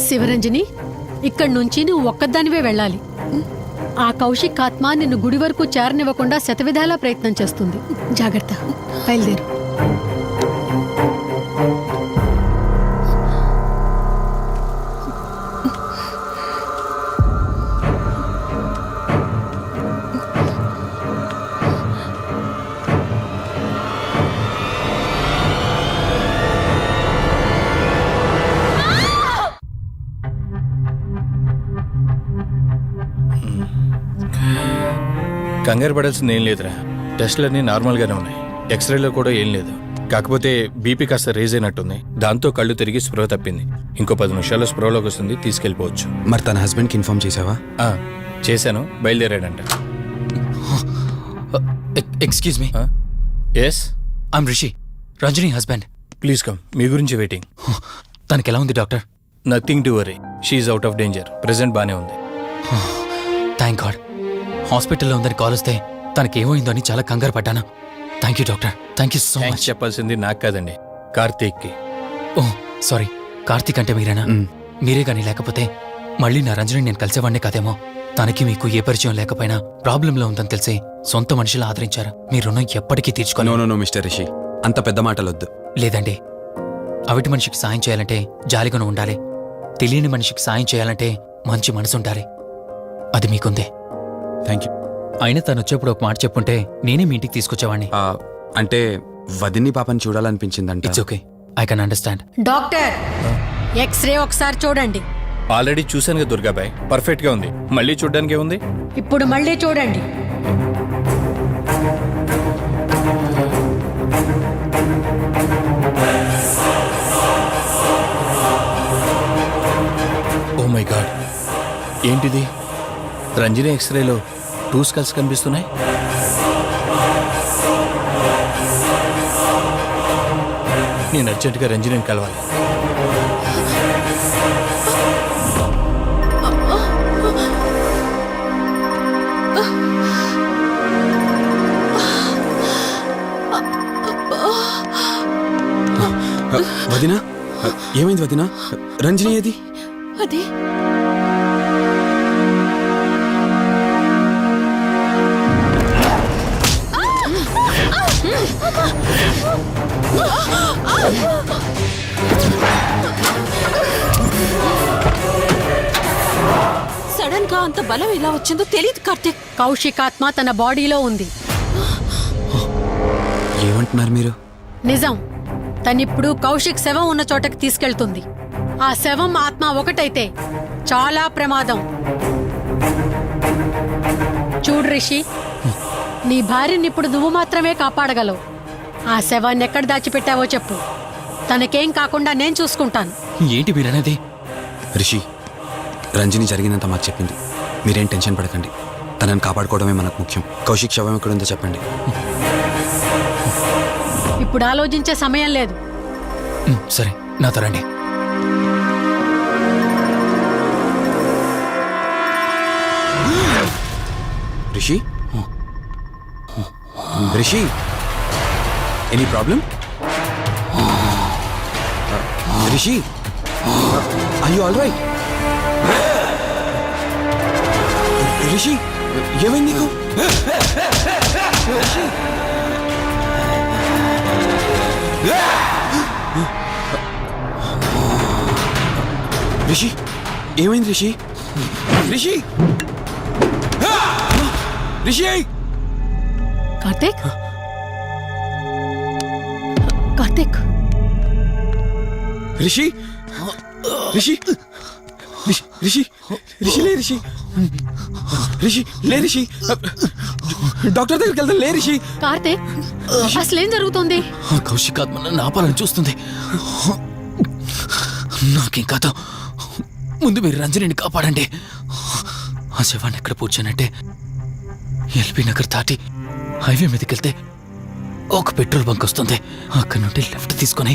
శివరంజని, ఇక్కడి నుంచి నువ్వు ఒక్కదానివే వెళ్ళాలి. ఆ కౌశిక్ ఆత్మ నిన్ను గుడి వరకు చేరనివ్వకుండా శతవిధాలా ప్రయత్నం చేస్తుంది. జాగ్రత్త, బయలుదేరు. కంగారు పడాల్సింది ఏం లేదురా. టెస్టులన్నీ నార్మల్గానే ఉన్నాయి. ఎక్స్రేలో కూడా ఏం లేదు. కాకపోతే బీపీ కాస్త రేజ్ అయినట్టుంది. దాంతో కళ్ళు తిరిగి స్పృహ తప్పింది. ఇంకో 10 నిమిషాల్లో స్పృహలోకి వస్తుంది, తీసుకెళ్ళిపోవచ్చు. మరి తన హస్బెండ్కి ఇన్ఫార్మ్ చేసావా? చేశాను, బయలుదేరాడంట. Excuse me. Yes, I'm Rishi, Ranjani husband. Please come. మీ గురించి వెయిటింగ్. తనకి ఎలా ఉంది doctor? Nothing to worry. She's out of danger. Present బానే ఉంది. Thank God. హాస్పిటల్లో ఉందని కాల్ వస్తే తనకి ఏమైందో అని చాలా కంగారు పడ్డాను. Thank you doctor. Thank you so much. చెప్పాల్సింది నాకు కాదండి, కార్తీక్కి. ఓ సారీ, కార్తీక్ అంటే మీరేనా? మీరే గానీ లేకపోతే మళ్ళీ నా రంజని నేను కలిసేవాడినే కాదేమో. తనకి మీకు ఏ పరిచయం లేకపోయినా ప్రాబ్లంలో ఉందని తెలిసి సొంత మనుషులు ఆదరించారు. మీ రుణం ఎప్పటికీ తీర్చుకోను. నో మిస్టర్ రిషి, అంత పెద్ద మాటలొద్దు. లేదండి, అవిటి మనిషికి సాయం చేయాలంటే జాలిగాను ఉండాలి. తెలియని మనిషికి సాయం చేయాలంటే మంచి మనసు ఉండాలి. అది మీకుందే. Thank you. అయినా తను వచ్చేప్పుడు ఒక మాట చెప్పుంటే నేనే మీ ఇంటికి తీసుకొచ్చేవాడిని. అంటే వదిన్ని పాపని చూడాలనిపించిందంట. It's okay, I can understand. Doctor, X-ray ఒకసారి చూడండి. ఆల్రెడీ చూశాను కదా దుర్గాబాయ్, పర్ఫెక్ట్ గా ఉంది. మళ్ళీ చూడ్డానికి ఉంది. ఇప్పుడు మళ్ళీ చూడండి. ఓ మై గాడ్, ఏంటిది? రంజని ఎక్స్రేలో 2 స్కల్స్ కనిపిస్తున్నాయి. నేను అర్జెంటుగా రంజనిని కలవాలి. వదినా, ఏమైంది వదినా? రంజని ఏది? అది సడన్ గా అంత బలం ఎలా వచ్చిందో తెలియదు కార్తీక్. కౌశిక్ ఆత్మ తన బాడీలో ఉంది. ఏమంటున్నారు మీరు? నిజం. తనిప్పుడు కౌశిక్ శవం ఉన్న చోటకి తీసుకెళ్తుంది. ఆ శవం ఆత్మ ఒకటైతే చాలా ప్రమాదం. చూడు రిషి, నీ భార్యని ఇప్పుడు నువ్వు మాత్రమే కాపాడగలవు. ఆ శవాన్ని ఎక్కడ దాచిపెట్టావో చెప్పు. తనకేం కాకుండా నేను చూసుకుంటాను. ఏంటి మీరనేది? రిషి, రంజని జరిగిందంతా మాకు చెప్పింది. మీరేం టెన్షన్ పడకండి. తనని కాపాడుకోవడమే మనకు ముఖ్యం. కౌశిక్ శవం ఎక్కడుందో చెప్పండి. ఇప్పుడు ఆలోచించే సమయం లేదు. సరే, నాతో రండి. Rishi, Rishi, any problem? Rishi, are you all right? Rishi, ఏమైంది నీకు? రిషి, ఏమైంది రిషి? రిషి, రిషి! కార్తీక్, కార్తీక్, రిషి, రిషి, రిషి, రిషి లే రిషి, రిషి లే రిషి, డాక్టర్ దగ్గరికి వెళ్తాం. లే రిషి. కార్తీక్, అసలేం జరుగుతుంది? కౌశిక్ ఆత్మ నన్ను ఆపాలని చూస్తుంది. నాకేం కాదు, ముందు మీరు రంజనిని కాపాడండి. ఆ శవాన్ని ఎక్కడ పూడ్చానంటే ఎల్బీ నగర్ దాటి హైవే మీదకి వెళ్తే ఒక పెట్రోల్ బంక్ వస్తుంది. అక్కడ నుండి లెఫ్ట్ తీసుకొని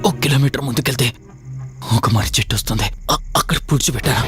1 కిలోమీటర్ ముందుకెళ్తే ఒక మర్రి చెట్టు వస్తుంది. అక్కడ పూడ్చిపెట్టాను.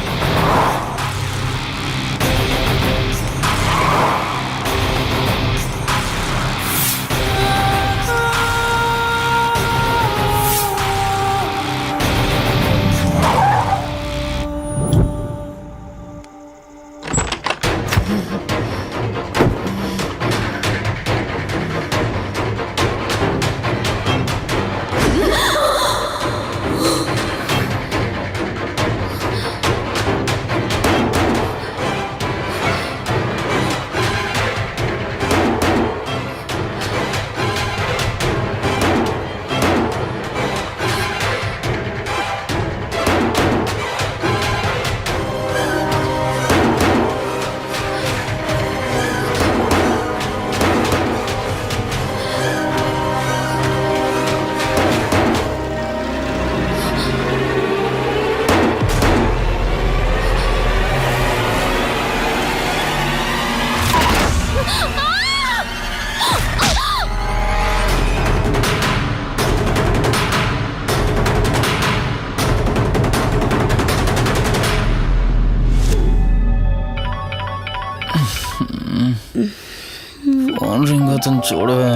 ఫోన్ రింగ్ అవుతుంది చూడవే.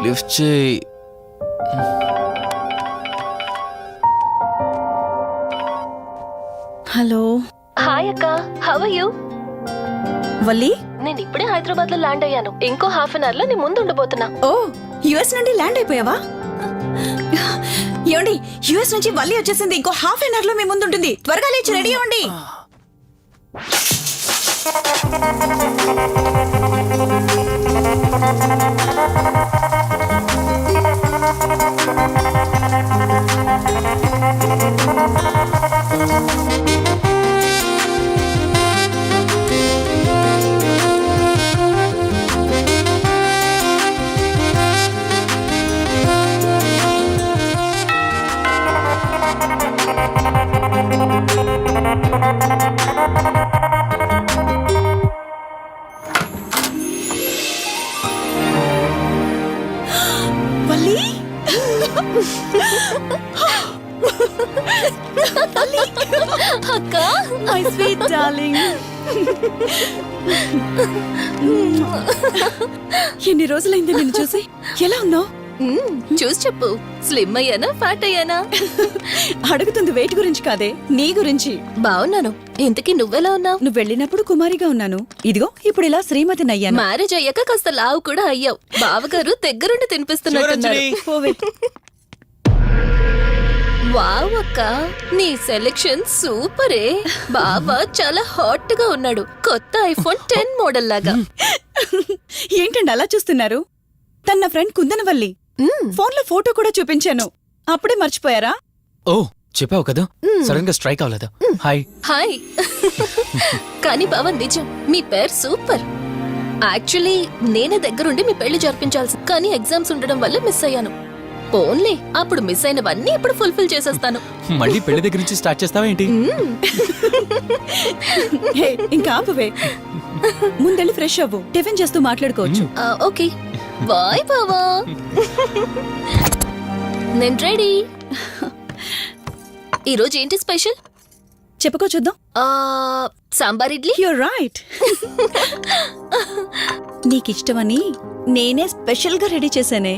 లిఫ్ట్ చేయి. హలో హాయ్ అక్క, హౌ ఆర్ యు? వల్లి. నేను ఇప్పుడే హైదరాబాద్ లో ల్యాండ్ అయ్యాను. ఇంకో హాఫ్ అన్ అవర్ లో నీ ముందు ఉండబోతున్నా. ఓ, యుఎస్ నుండి ల్యాండ్ అయిపోయావా? ఏమండి, యుఎస్ నుంచి వల్లి వచ్చేసింది. ఇంకో హాఫ్ అన్ అవర్ లో మీ ముందు ఉంటుంది. త్వరగా లేచి రెడీ అవ్వండి. వల్లి, అక్క, మై స్వీట్ డార్లింగ్. ఎన్ని రోజులైంది నిన్ను చూసి. ఎలా ఉన్నావు? చూసి చెప్పు. స్లిమ్ అయ్యానా, ఫ్యాట్ అయ్యానా? అడుగుతుంది వెయిట్ గురించి కాదే, నీ గురించి. బాగున్నాను. ఇంతకీ నువ్వెలా ఉన్నావు? నువ్వు వెళ్ళినప్పుడు కుమారిగా ఉన్నాను. ఇదిగో ఇప్పుడు ఇలా శ్రీమతిని అయ్యాను. మ్యారేజ్ అయ్యాక కాస్త లావు కూడా అయ్యావు. బావగారు దగ్గరుండి తినిపిస్తున్నట్టున్నారు. పోవే. వావ్ అక్క, నీ సెలెక్షన్ సూపరే. బావ చాలా హాట్ గా ఉన్నాడు. కొత్త ఐఫోన్ 10 మోడల్ లాగా. ఏంటండి అలా చూస్తున్నారు? తన ఫ్రెండ్ కుందనవల్లి. ఫోన్ లో ఫోటో కూడా చూపించాను. అప్పుడే మర్చిపోయారా? ఓ, చెప్పావు కదా, సడన్ గా స్ట్రైక్ అవ్వలేదు. హాయ్. హాయ్. కానీ బావ నిజం, మీ పేరు సూపర్. యాక్చువల్లీ నేనే దగ్గరుండి మీ పెళ్లి జరిపించాల్సి, కానీ ఎగ్జామ్స్ ఉండడం వల్ల మిస్ అయ్యాను. పోన్లే, అప్పుడు మిస్ అయినవన్నీ ఇప్పుడు ఫుల్ఫిల్ చేసేస్తాను. మళ్ళీ పెళ్లి దగ్గర నుంచి స్టార్ట్ చేస్తావా ఏంటి? ఇంకా ఆపువే. ముందెళ్ళి ఫ్రెష్ అవ్వు. టిఫిన్ చేస్తూ మాట్లాడుకోవచ్చు. ఓకే బాయ్ బావా. నేను రెడీ. ఈరోజు ఏంటి స్పెషల్? చెప్పుకో చూద్దాం. సాంబార్ ఇడ్లీ. You're right. నీకిష్టమని నేనే స్పెషల్ గా రెడీ చేశానే.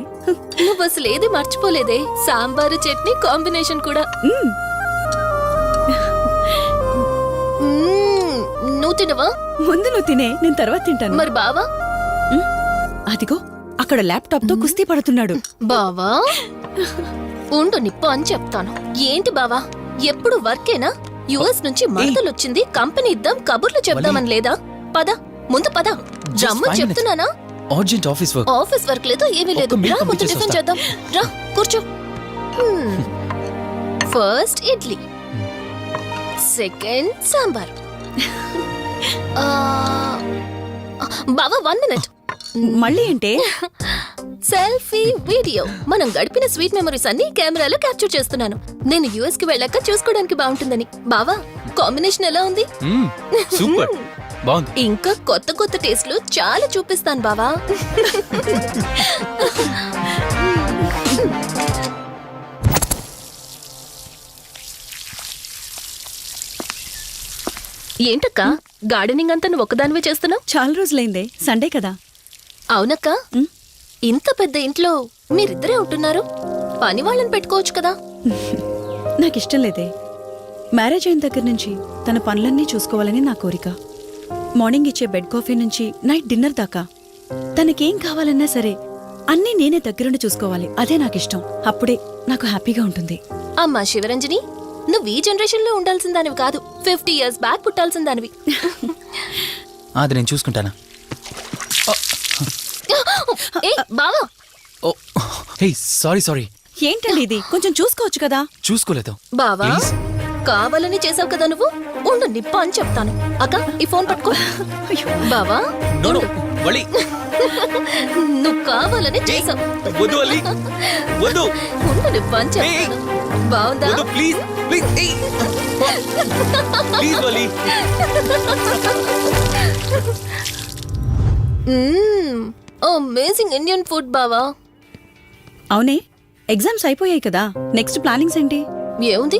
నువ్వు అసలు ఏది మర్చిపోలేదే. సాంబారు చట్నీ కాంబినేషన్ కూడా. నువ్వు తినవా? ముందు నువ్వు తినే, నేను తర్వాత తింటాను. మరి బావా? అదిగో అక్కడ ల్యాప్టాప్ తో కుస్తీ పడుతున్నాడు. బావా ఉండు, నిప్పు అని చెప్తాను. ఏంటి బావా, ఎప్పుడు వర్కేనా? యుఎస్ నుంచి మరదలొచ్చింది, కంపెనీ ఇద్దాం, కబుర్లు చెప్దామని లేదా? పద ముందు పద. రమ్మని చెప్తున్నానా? Urgent office work. Office work లేదు, ఏమీ లేదు. రా ముందు టిఫిన్ చేద్దాం. రా కూర్చో. First idli, second sambar. బావా 1 మినిట్. మళ్ళీ ఏంటే? Selfie video. మనం గడిపిన స్వీట్ మెమరీస్ అన్ని కెమెరాలో క్యాప్చర్ చేస్తున్నాను. నేను యుఎస్ కి వెళ్ళాక చూసుకోవడానికి బాగుంటుందని. బావా కాంబినేషన్ ఎలా ఉంది? సూపర్, బాగుంది. ఇంకా కొత్త కొత్త టేస్ట్లు చాలా చూపిస్తాను బావా. ఏంటక్క, గార్డెనింగ్ అంతా నువ్వు ఒకదానివే చేస్తున్నావు? చాలా రోజులైందే, సండే కదా. అవునక్క, ఇంత పెద్ద ఇంట్లో మీరిద్దరే ఉంటున్నారు. పని వాళ్ళని పెట్టుకోవచ్చు కదా. నాకిష్టం లేదే. మ్యారేజ్ అయిన దగ్గర నుంచి తన పనులన్నీ చూసుకోవాలని నా కోరిక. మార్నింగ్ ఇచ్చే బెడ్ కాఫీ నుంచి నైట్ డిన్నర్ దాకా తనకేం కావాలన్నా సరే అన్నీ నేనే దగ్గరుండి చూసుకోవాలి. అదే నాకిష్టం. అప్పుడే నాకు హ్యాపీగా ఉంటుంది. అమ్మా శివరంజని, నువ్వు ఈ జనరేషన్ లో ఉండాల్సిన దానివి కాదు. 50 years బ్యాక్ పుట్టాల్సిన దానివి. అది నేను చూసుకుంటానా? బావా. హే, సారీ సారీ. ఏంటండి ఇది? కొంచెం చూసుకోవచ్చు కదా. చూసుకోలేదు బావా, కావాలని చేసావు కదా నువ్వు. ఉండు, నిప్ప అని చెప్తాను. అక్క ఈ ఫోన్ పట్టుకో. బావా నువ్వు కావాలని చేసావు. ఉండు, నిప్ప అని చెప్తాను. బావుందా? అమేజింగ్ ఇండియన్ ఫుడ్ బావా. అవునే, ఎగ్జామ్స్ అయిపోయాయి కదా. నెక్స్ట్ ప్లానింగ్స్ ఏంటి? ఏముంది,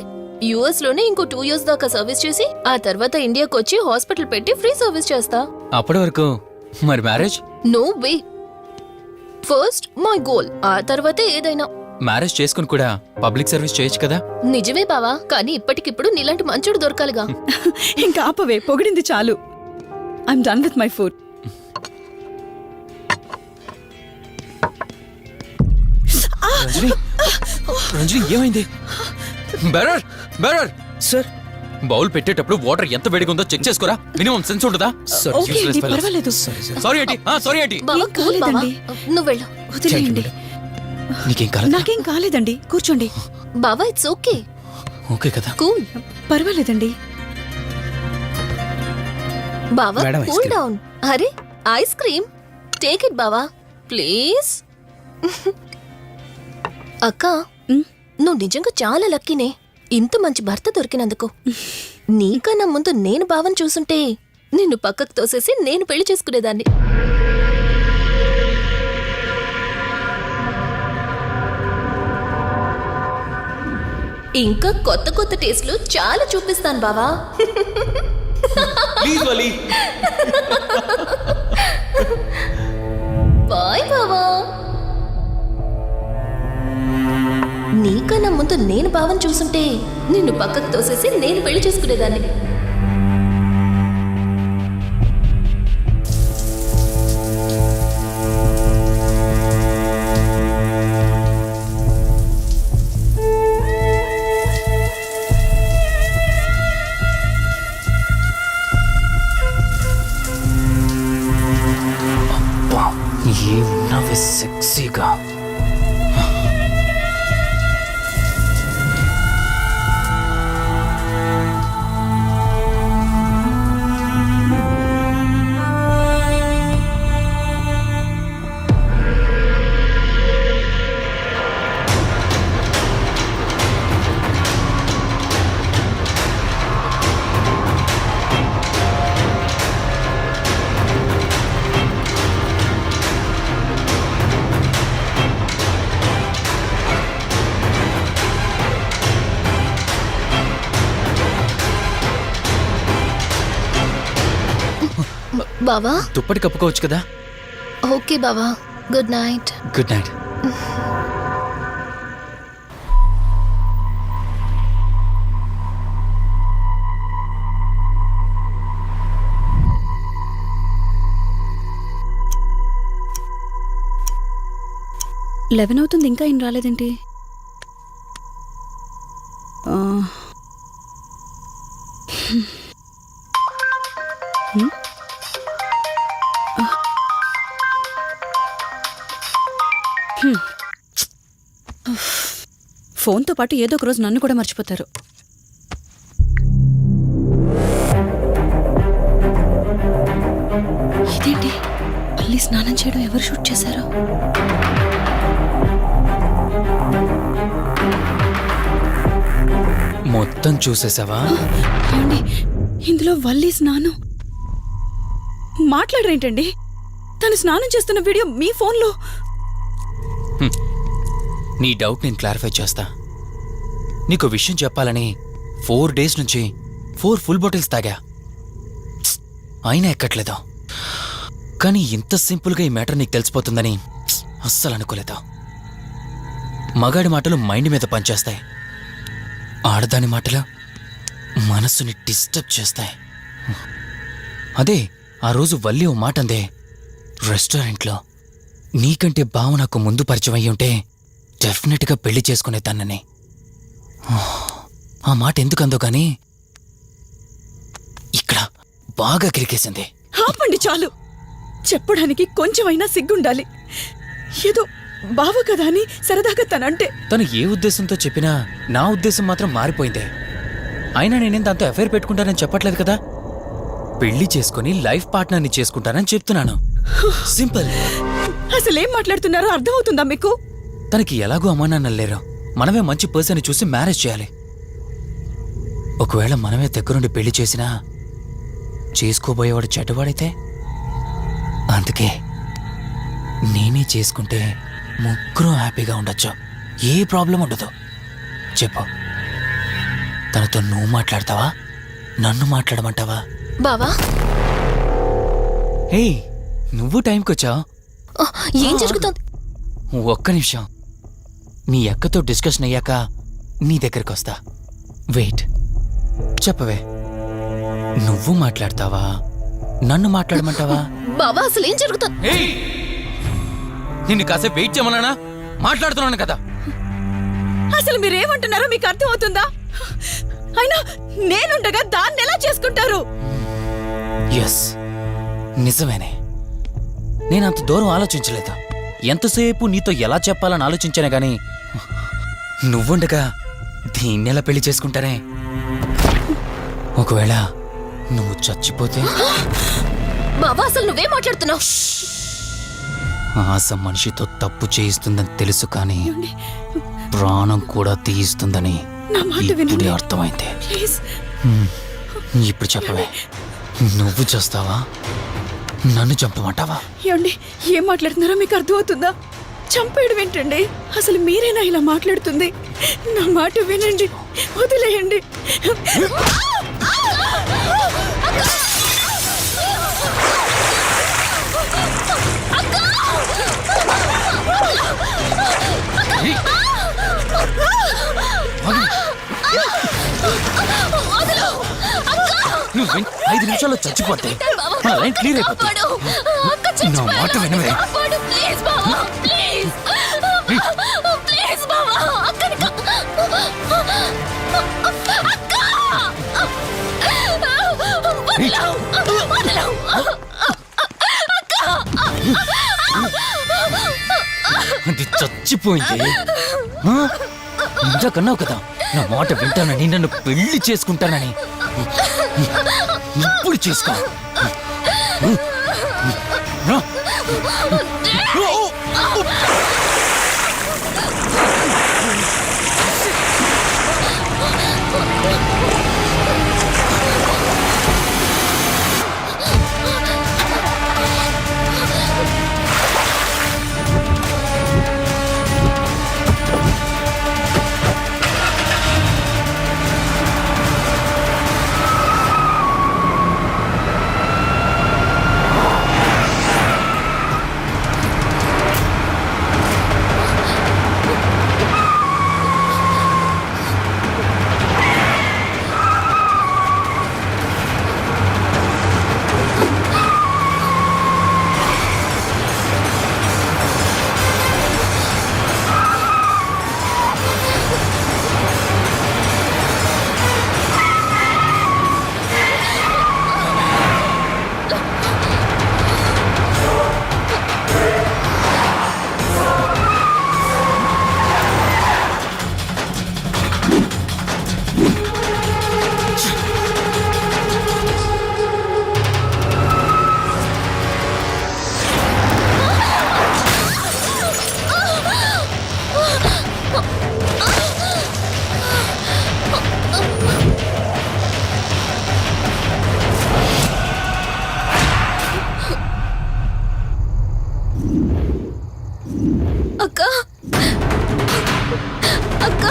యుఎస్ లోనే ఇంకో 2 years దాకా సర్వీస్ చేసి ఆ తర్వాత ఇండియాకి వచ్చి హాస్పిటల్ పెట్టి ఫ్రీ సర్వీస్ చేస్తా. అప్పటి వరకు మరి marriage? No way. First my goal, ఆ తర్వాతే ఏదైనా. మ్యారేజ్ చేసుకుని కూడా పబ్లిక్ సర్వీస్ చేయొచ్చు కదా. నిజమే బావా, కానీ ఇప్పటికిప్పుడు నీలాంటి మంచుడు దొరకాలిగా. ఇంకా ఆపవే, పొగిడింది చాలు. I'm done with my food. Ranjani ఏమైంది? బెరర్ బెరర్ సార్, బౌల్ పెట్టేటప్పుడు వాటర్ ఎంత వేడిగా ఉందో చెక్ చేసుకోరా. మినిమం సెన్స్ ఉంటుందా? ఓకే అండి, పర్వాలేదు. సారీ ఏంటి? సారీ ఏంటి? బావా, కూల్ బావా. కాలేదండి. నువ్వు వెళ్ళు. వదిలేయండి. నీకేం కాలేదు? నాకేం కాలేదండి, కూర్చోండి. బావా, ఇట్స్ ఓకే. ఓకే కదా. కూల్. పర్వాలేదండి. బావా, madam, ice cool cream. Down. అరే, ఐస్ క్రీమ్. టేక్ ఇట్ బావా, ప్లీజ్. అక్క, నువ్వు నిజంగా చాలా లక్కీనే, ఇంత మంచి భర్త దొరికినందుకు. నీకన్నా ముందు నేను బావని చూసుంటే నిన్ను పక్కకు తోసేసి నేను పెళ్లి చేసుకునేదాన్ని. ఇంకా కొత్త కొత్త టేస్ట్లు చాలా చూపిస్తాను బావా. Please Vali. బాయ్ బావా. నీకన్నా ముందు నేను బావని చూసుంటే నిన్ను పక్కకు తోసేసి నేను పెళ్లి చేసుకునేదాన్ని. ఏమున్నావే సెక్సీగా. బావా, దుప్పటి కప్పుకోవచ్చు కదా. ఓకే బావా, good night. Good night. Eleven అవుతుంది, ఇంకా ఏం రాలేదేంటి? ఫోన్తో పాటు ఏదో ఒక రోజు నన్ను కూడా మర్చిపోతారు. ఇదేంటి, మళ్ళీ స్నానం చేయడం ఎవరు షూట్ చేశారు? మొత్తం చూసేసావా? ఏమండి, ఇందులో వల్లి స్నానం మాట్లాడరేంటండి? తను స్నానం చేస్తున్న వీడియో మీ ఫోన్లో. నీ డౌట్ నేను క్లారిఫై చేస్తా. నీకు విషయం చెప్పాలని 4 days నుంచి 4 full bottles తాగా, అయినా ఎక్కట్లేదు. కానీ ఇంత సింపుల్గా ఈ మ్యాటర్ నీకు తెలిసిపోతుందని అస్సలు అనుకోలేదు. మగాడి మాటలు మైండ్ మీద పనిచేస్తాయి, ఆడదాని మాటలు మనస్సుని డిస్టర్బ్ చేస్తాయి. అదే ఆ రోజు వల్లి ఓ మాట అందే రెస్టారెంట్లో, నీకంటే బావ నాకు ముందు పరిచయం అయ్యి ఉంటే డెఫినెట్గా పెళ్లి చేసుకునేదాన్నని. ఆ మాట ఎందుకందో గానీ ఇక్కడ బాగా కిరికేసింది. ఆపండి చాలు, చెప్పడానికి కొంచెమైనా సిగ్గుండాలి. ఏదో బావ కదా అని సరదాగా తనంటే. తను ఏ ఉద్దేశంతో చెప్పినా నా ఉద్దేశం మాత్రం మారిపోయిందే. అయినా నేనేం దాంతో అఫైర్ పెట్టుకుంటానని చెప్పట్లేదు కదా, పెళ్లి చేసుకుని లైఫ్ పార్ట్నర్ని చేసుకుంటానని చెప్తున్నాను. సింపుల్. అసలేం మాట్లాడుతున్నారో అర్థమవుతుందా మీకు? తనకి ఎలాగో అమ్మానాన్నలు లేరు, మనమే మంచి పర్సన్ చూసి మ్యారేజ్ చేయాలి. ఒకవేళ మనమే దగ్గరుండి పెళ్లి చేసినా చేసుకోబోయేవాడు చెడ్డవాడైతే, అందుకే నేనే చేసుకుంటే ముగ్గురు హ్యాపీగా ఉండొచ్చు, ఏ ప్రాబ్లం ఉండదు. చెప్పు. తనతో నువ్వు మాట్లాడతావా నన్ను మాట్లాడమంటావా? బావా హే, నువ్వు టైంకి వచ్చావు. ఏం జరుగుతోంది? ఒక్క నిమిషం, మీ అక్కతో డిస్కషన్ అయ్యాక నీ దగ్గరికి వస్తా. వెయిట్, చెప్పవే, నువ్వు మాట్లాడతావా నన్ను మాట్లాడమంటావా? బావా అసలు ఏం జరుగుతోంది? నిన్ను కాసేపు వెయిట్ చేయమన్నానా? మాట్లాడుతున్నాను కదా. అసలు మీరేమంటున్నారో మీకు అర్థమవుతుందా? అయినా నేనుండగా దాన్ని ఎలా చేసుకుంటారు? ఎస్, నిజమేనే. నేనంత దూరం ఆలోచించలేదు. ఎంతసేపు నీతో ఎలా చెప్పాలని ఆలోచించానే గాని నువ్వుండగా దీన్నెలా పెళ్లి చేసుకుంటానే? ఒకవేళ నువ్వు చచ్చిపోతే? బావా అసలు నువ్వేం మాట్లాడుతున్నావు? ఆశ మనిషితో తప్పు చేయిస్తుందని తెలుసు కానీ ప్రాణం కూడా తీయిస్తుందని ఇప్పుడే అర్థమైంది. ఇప్పుడు చెప్పవే, నువ్వు చేస్తావా నన్ను చంపమంటావా? ఏమండి, ఏం మాట్లాడుతున్నారో మీకు అర్థమవుతుందా? చంపేయడం ఏంటండి? అసలు మీరేనా ఇలా మాట్లాడుతుంది? నా మాట వినండి, వదిలేయండి. నువ్వు 5 నిమిషాల్లో చచ్చిపోతే మన లైన్ క్లియర్ అయిపోతుంది. నా మాట వినవే. అది చచ్చిపోయింది. ఇంతకన్నావు కదా నా మాట వింటానని, నన్ను పెళ్లి చేసుకుంటానని. ఇప్పుడు చేసుకో. అక్క అక్క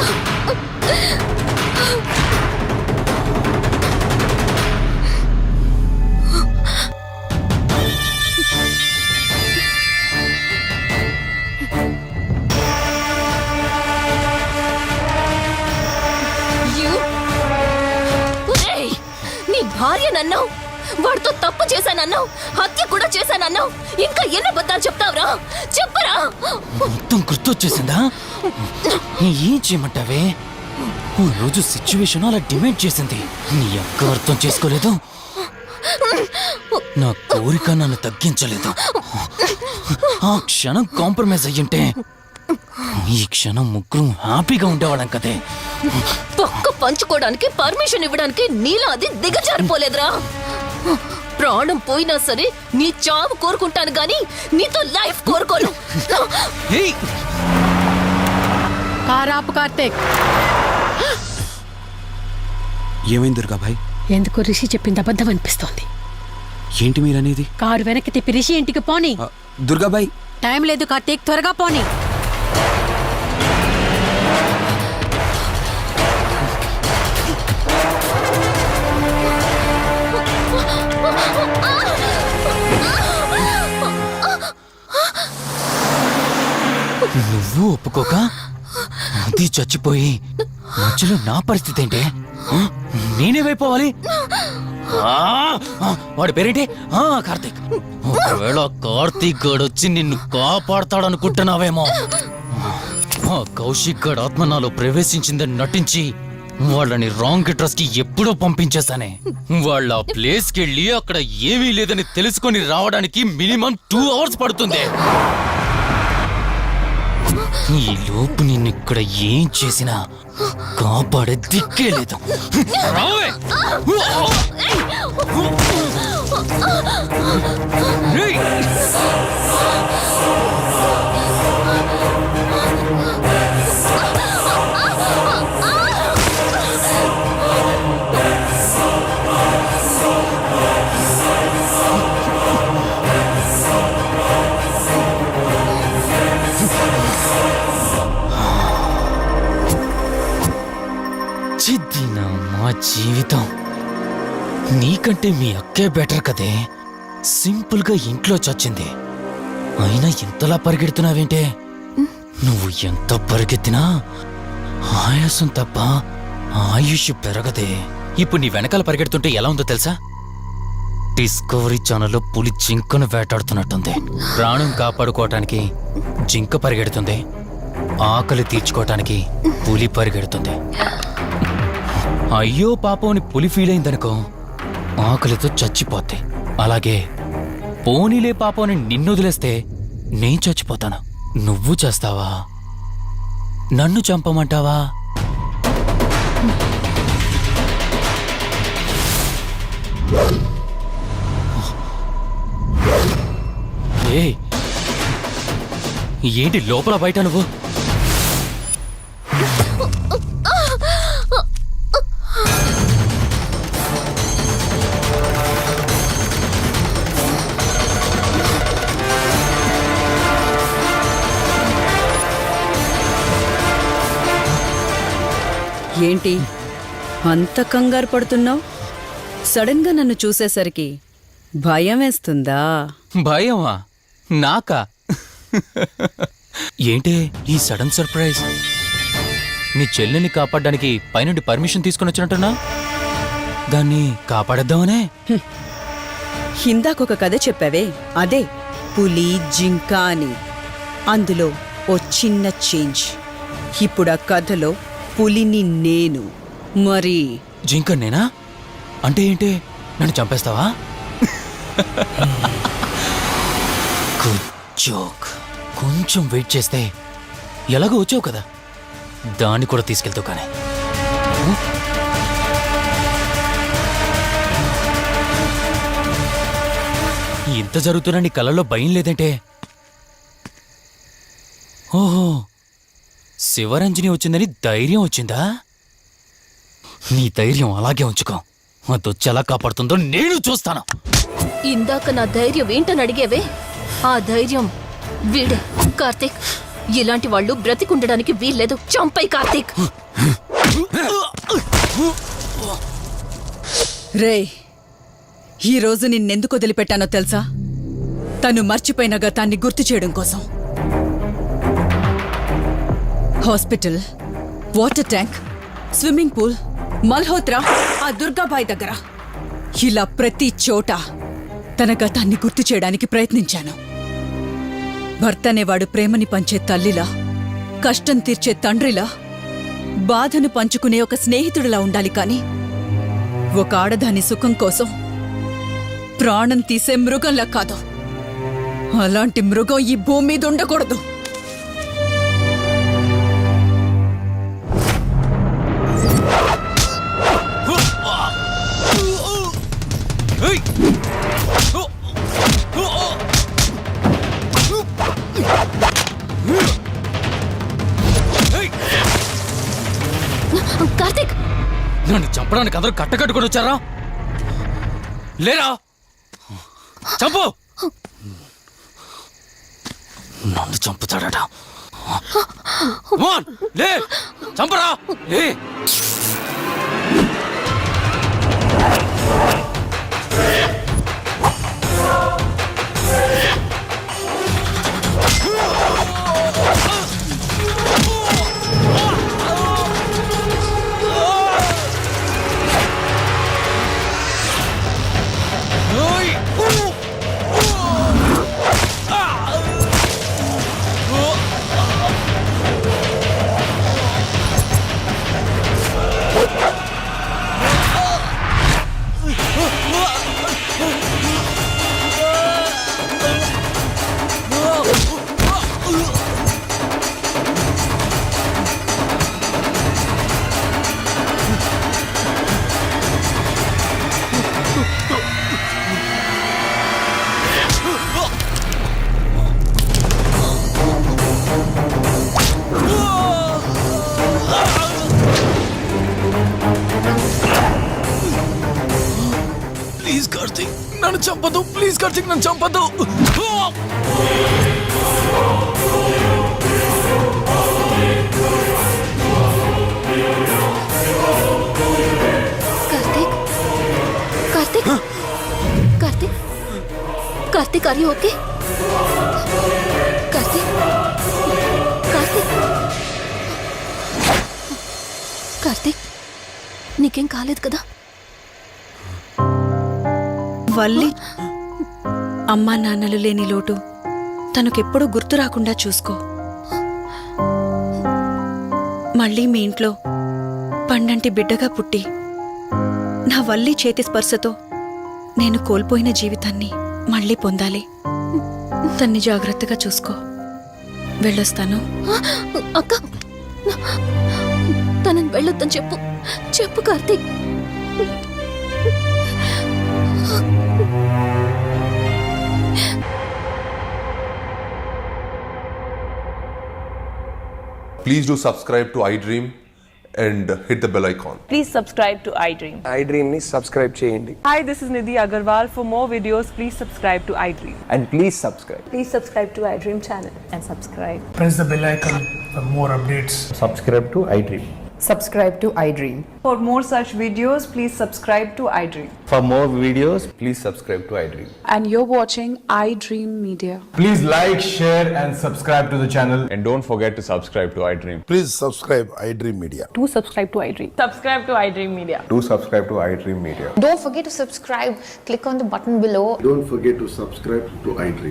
నీ భార్య నన్నావు, వాడితో తప్పు చేశానన్నావు, హత్య కూడా చేశానన్నావు. ఇంకా ఎన్ని అబద్ధాలు చెప్తావురా? చెప్పరా? మొత్తం గుర్తొచ్చేసిందా? ఏం చేయమంటావే? ఓ రోజు సిచ్యువేషన్ అలా డిమాండ్ చేసింది. నీ అక్క అర్థం చేసుకోలేదు. నా కోరిక నన్ను తగ్గించలేదు. ఆ క్షణం కాంప్రమైజ్ అయ్యుంటే ఈ క్షణం ముగ్గురు హ్యాపీగా ఉండేవాళ్ళం కదే. పక్క పంచుకోవడానికి పర్మిషన్ ఇవ్వడానికి నీలా అది దిగజారిపోలేదురా. ప్రాణం పోయినా సరే నీ చావు కోరుకుంటాను గాని నీతో లైఫ్ కోరుకోను. కారాపు కార్తీక్, ఏమైంది దుర్గాభాయ్? ఎందుకు రిషి చెప్పింది అబద్ధం అనిపిస్తోంది. ఏంటి మీరనేది? కారు వెనక్కి తిప్పి రిషి ఇంటికి పోని. దుర్గాబాయ్, టైం లేదు కార్తీక్, త్వరగా పోని. నువ్వు ఒప్పుకోక అది చచ్చిపోయి మధ్యలో నా పరిస్థితి ఏంటి? నేనేమైపోవాలి? వాడి పేరేంటి? కార్తీక్. ఒకవేళ కార్తీక్ గడు వచ్చి నిన్ను కాపాడతాడనుకుంటున్నావేమో. కౌశిక్ గడ్ ఆత్మ నాలో ప్రవేశించిందని నటించి వాళ్ళని రాంగ్ అడ్రస్ కి ఎప్పుడో పంపించేశానే. వాళ్ళ ప్లేస్ కి వెళ్ళి అక్కడ ఏమీ లేదని తెలుసుకొని రావడానికి మినిమం 2 hours పడుతుంది. ఈ లోపు నిన్నిక్కడ ఏం చేసినా కాపాడే దిక్కే లేదు. రావే! రేయ్! చిద్దినా మా జీవితం. నీకంటే మీ అక్కే బెటర్ కదే. సింపుల్ గా ఇంట్లో చచ్చింది. అయినా ఇంతలా పరిగెడుతున్నావేంటే? నువ్వు ఎంత పరిగెత్తినా ఆయాసం తప్ప ఆయుష్ పెరగదే. ఇప్పుడు నీ వెనకాల పరిగెడుతుంటే ఎలా ఉందో తెలుసా? డిస్కవరీ ఛానల్లో పులి జింకను వేటాడుతున్నట్టుంది. ప్రాణం కాపాడుకోవటానికి జింక పరిగెడుతుంది, ఆకలి తీర్చుకోవటానికి పులి పరిగెడుతుంది. అయ్యో పాపం అని పులి ఫీల్ అయిందనుకో, ఆకలితో చచ్చిపోద్ది. అలాగే పోనీలే పాపం అని నిన్ను వదిలేస్తే నేను చచ్చిపోతాను. నువ్వు చేస్తావా? నన్ను చంపమంటావా? ఏయ్, ఏంటి లోపల బయట నువ్వు? ఏంటి అంత కంగారు పడుతున్నావు? సడన్ గా నన్ను చూసేసరికి భయం వేస్తుందా? భయమా? నాకా? ఏంటే ఈ సడన్ సర్ప్రైజ్? నీ చెల్లెల్ని కాపాడడానికి పైనుండి పర్మిషన్ తీసుకుని వచ్చినట్టున్నా? దాన్ని కాపాడేద్దామనే? ఇందాకొక కథ చెప్పావే, అదే పులి జింక అని. అందులో ఓ చిన్న చేంజ్. ఇప్పుడు ఆ కథలో పులిని నేను. మరి జింక నేనా? అంటే ఏంటి? నన్ను చంపేస్తావా? Good joke. కొంచెం వెయిట్ చేస్తే ఎలాగో వచ్చావు కదా, దాన్ని కూడా తీసుకెళ్తావు. కానీ ఇంత జరుగుతున్నా నీ కళ్ళల్లో భయం లేదంటే? ఓహో, శివరంజని వచ్చిందని ధైర్యం వచ్చిందా? నీ ధైర్యం అలాగే ఉంచుకో. అదొచ్చి ఎలా కాపాడుతుందో నేను చూస్తాను. ఇందాక నా ధైర్యం ఏంటని అడిగేవే, ఆ ధైర్యం వీడే కార్తీక్. ఇలాంటి వాళ్ళు బ్రతికుండడానికి వీల్లేదు. చంపై కార్తీక్. రే, ఈరోజు నిన్నెందుకు వదిలిపెట్టానో తెలుసా? తను మర్చిపోయిన గతాన్ని గుర్తు చేయడం కోసం. Hospital, water tank, swimming pool, Malhotra, ఆ దుర్గాబాయ్ దగ్గర, ఇలా ప్రతి చోట తన గతాన్ని గుర్తు చేయడానికి ప్రయత్నించాను. భర్త అనేవాడు ప్రేమని పంచే తల్లిలా, కష్టం తీర్చే తండ్రిలా, బాధను పంచుకునే ఒక స్నేహితుడిలా ఉండాలి. కాని ఒక ఆడదాని సుఖం కోసం ప్రాణం తీసే మృగంలా కాదు. అలాంటి మృగం ఈ భూమి మీద ఉండకూడదు. కార్తీక్, నన్ను చంపడానికి అందరూ కట్టకట్టుకొని వచ్చారా? లేరా? చంపు! నన్ను చంపుతాడట. లే, చంపరా! లే! నన్ను చంపదు ప్లీజ్ కార్తీక్ నన్ను చంపదు. Karthik Karthik Karthik Karthik are you okay? Karthik Karthik Karthik నీకేం కాలేదు కదా? వల్లి అమ్మా నాన్నలు లేని లోటు తనకెప్పుడూ గుర్తు రాకుండా చూసుకో. మళ్ళీ మీ ఇంట్లో పండంటి బిడ్డగా పుట్టి నా వల్లి చేతి స్పర్శతో నేను కోల్పోయిన జీవితాన్ని మళ్ళీ పొందాలి. తన్ని జాగ్రత్తగా చూసుకో. వెళ్ళొస్తాను. అక్క తనని వెళ్ళొద్దని చెప్పు చెప్పు Karthik. Please do subscribe to iDream and hit the bell icon. Please subscribe to iDream. iDream ని సబ్స్క్రైబ్ చేయండి. Hi, this is Nidhi Agarwal. For more videos, please subscribe to iDream. And please subscribe. Please subscribe to iDream channel and subscribe. Press the bell icon for more updates. Subscribe to iDream. Subscribe to iDream. For more such videos, please subscribe to iDream. For more videos, please subscribe to iDream. And you're watching iDream Media. Please like, share, and subscribe to the channel. And don't forget to subscribe to iDream. Please subscribe iDream Media. Do subscribe to iDream. Subscribe to iDream Media. Do subscribe to iDream Media. Don't forget to subscribe. Click on the button below. Don't forget to subscribe to iDream.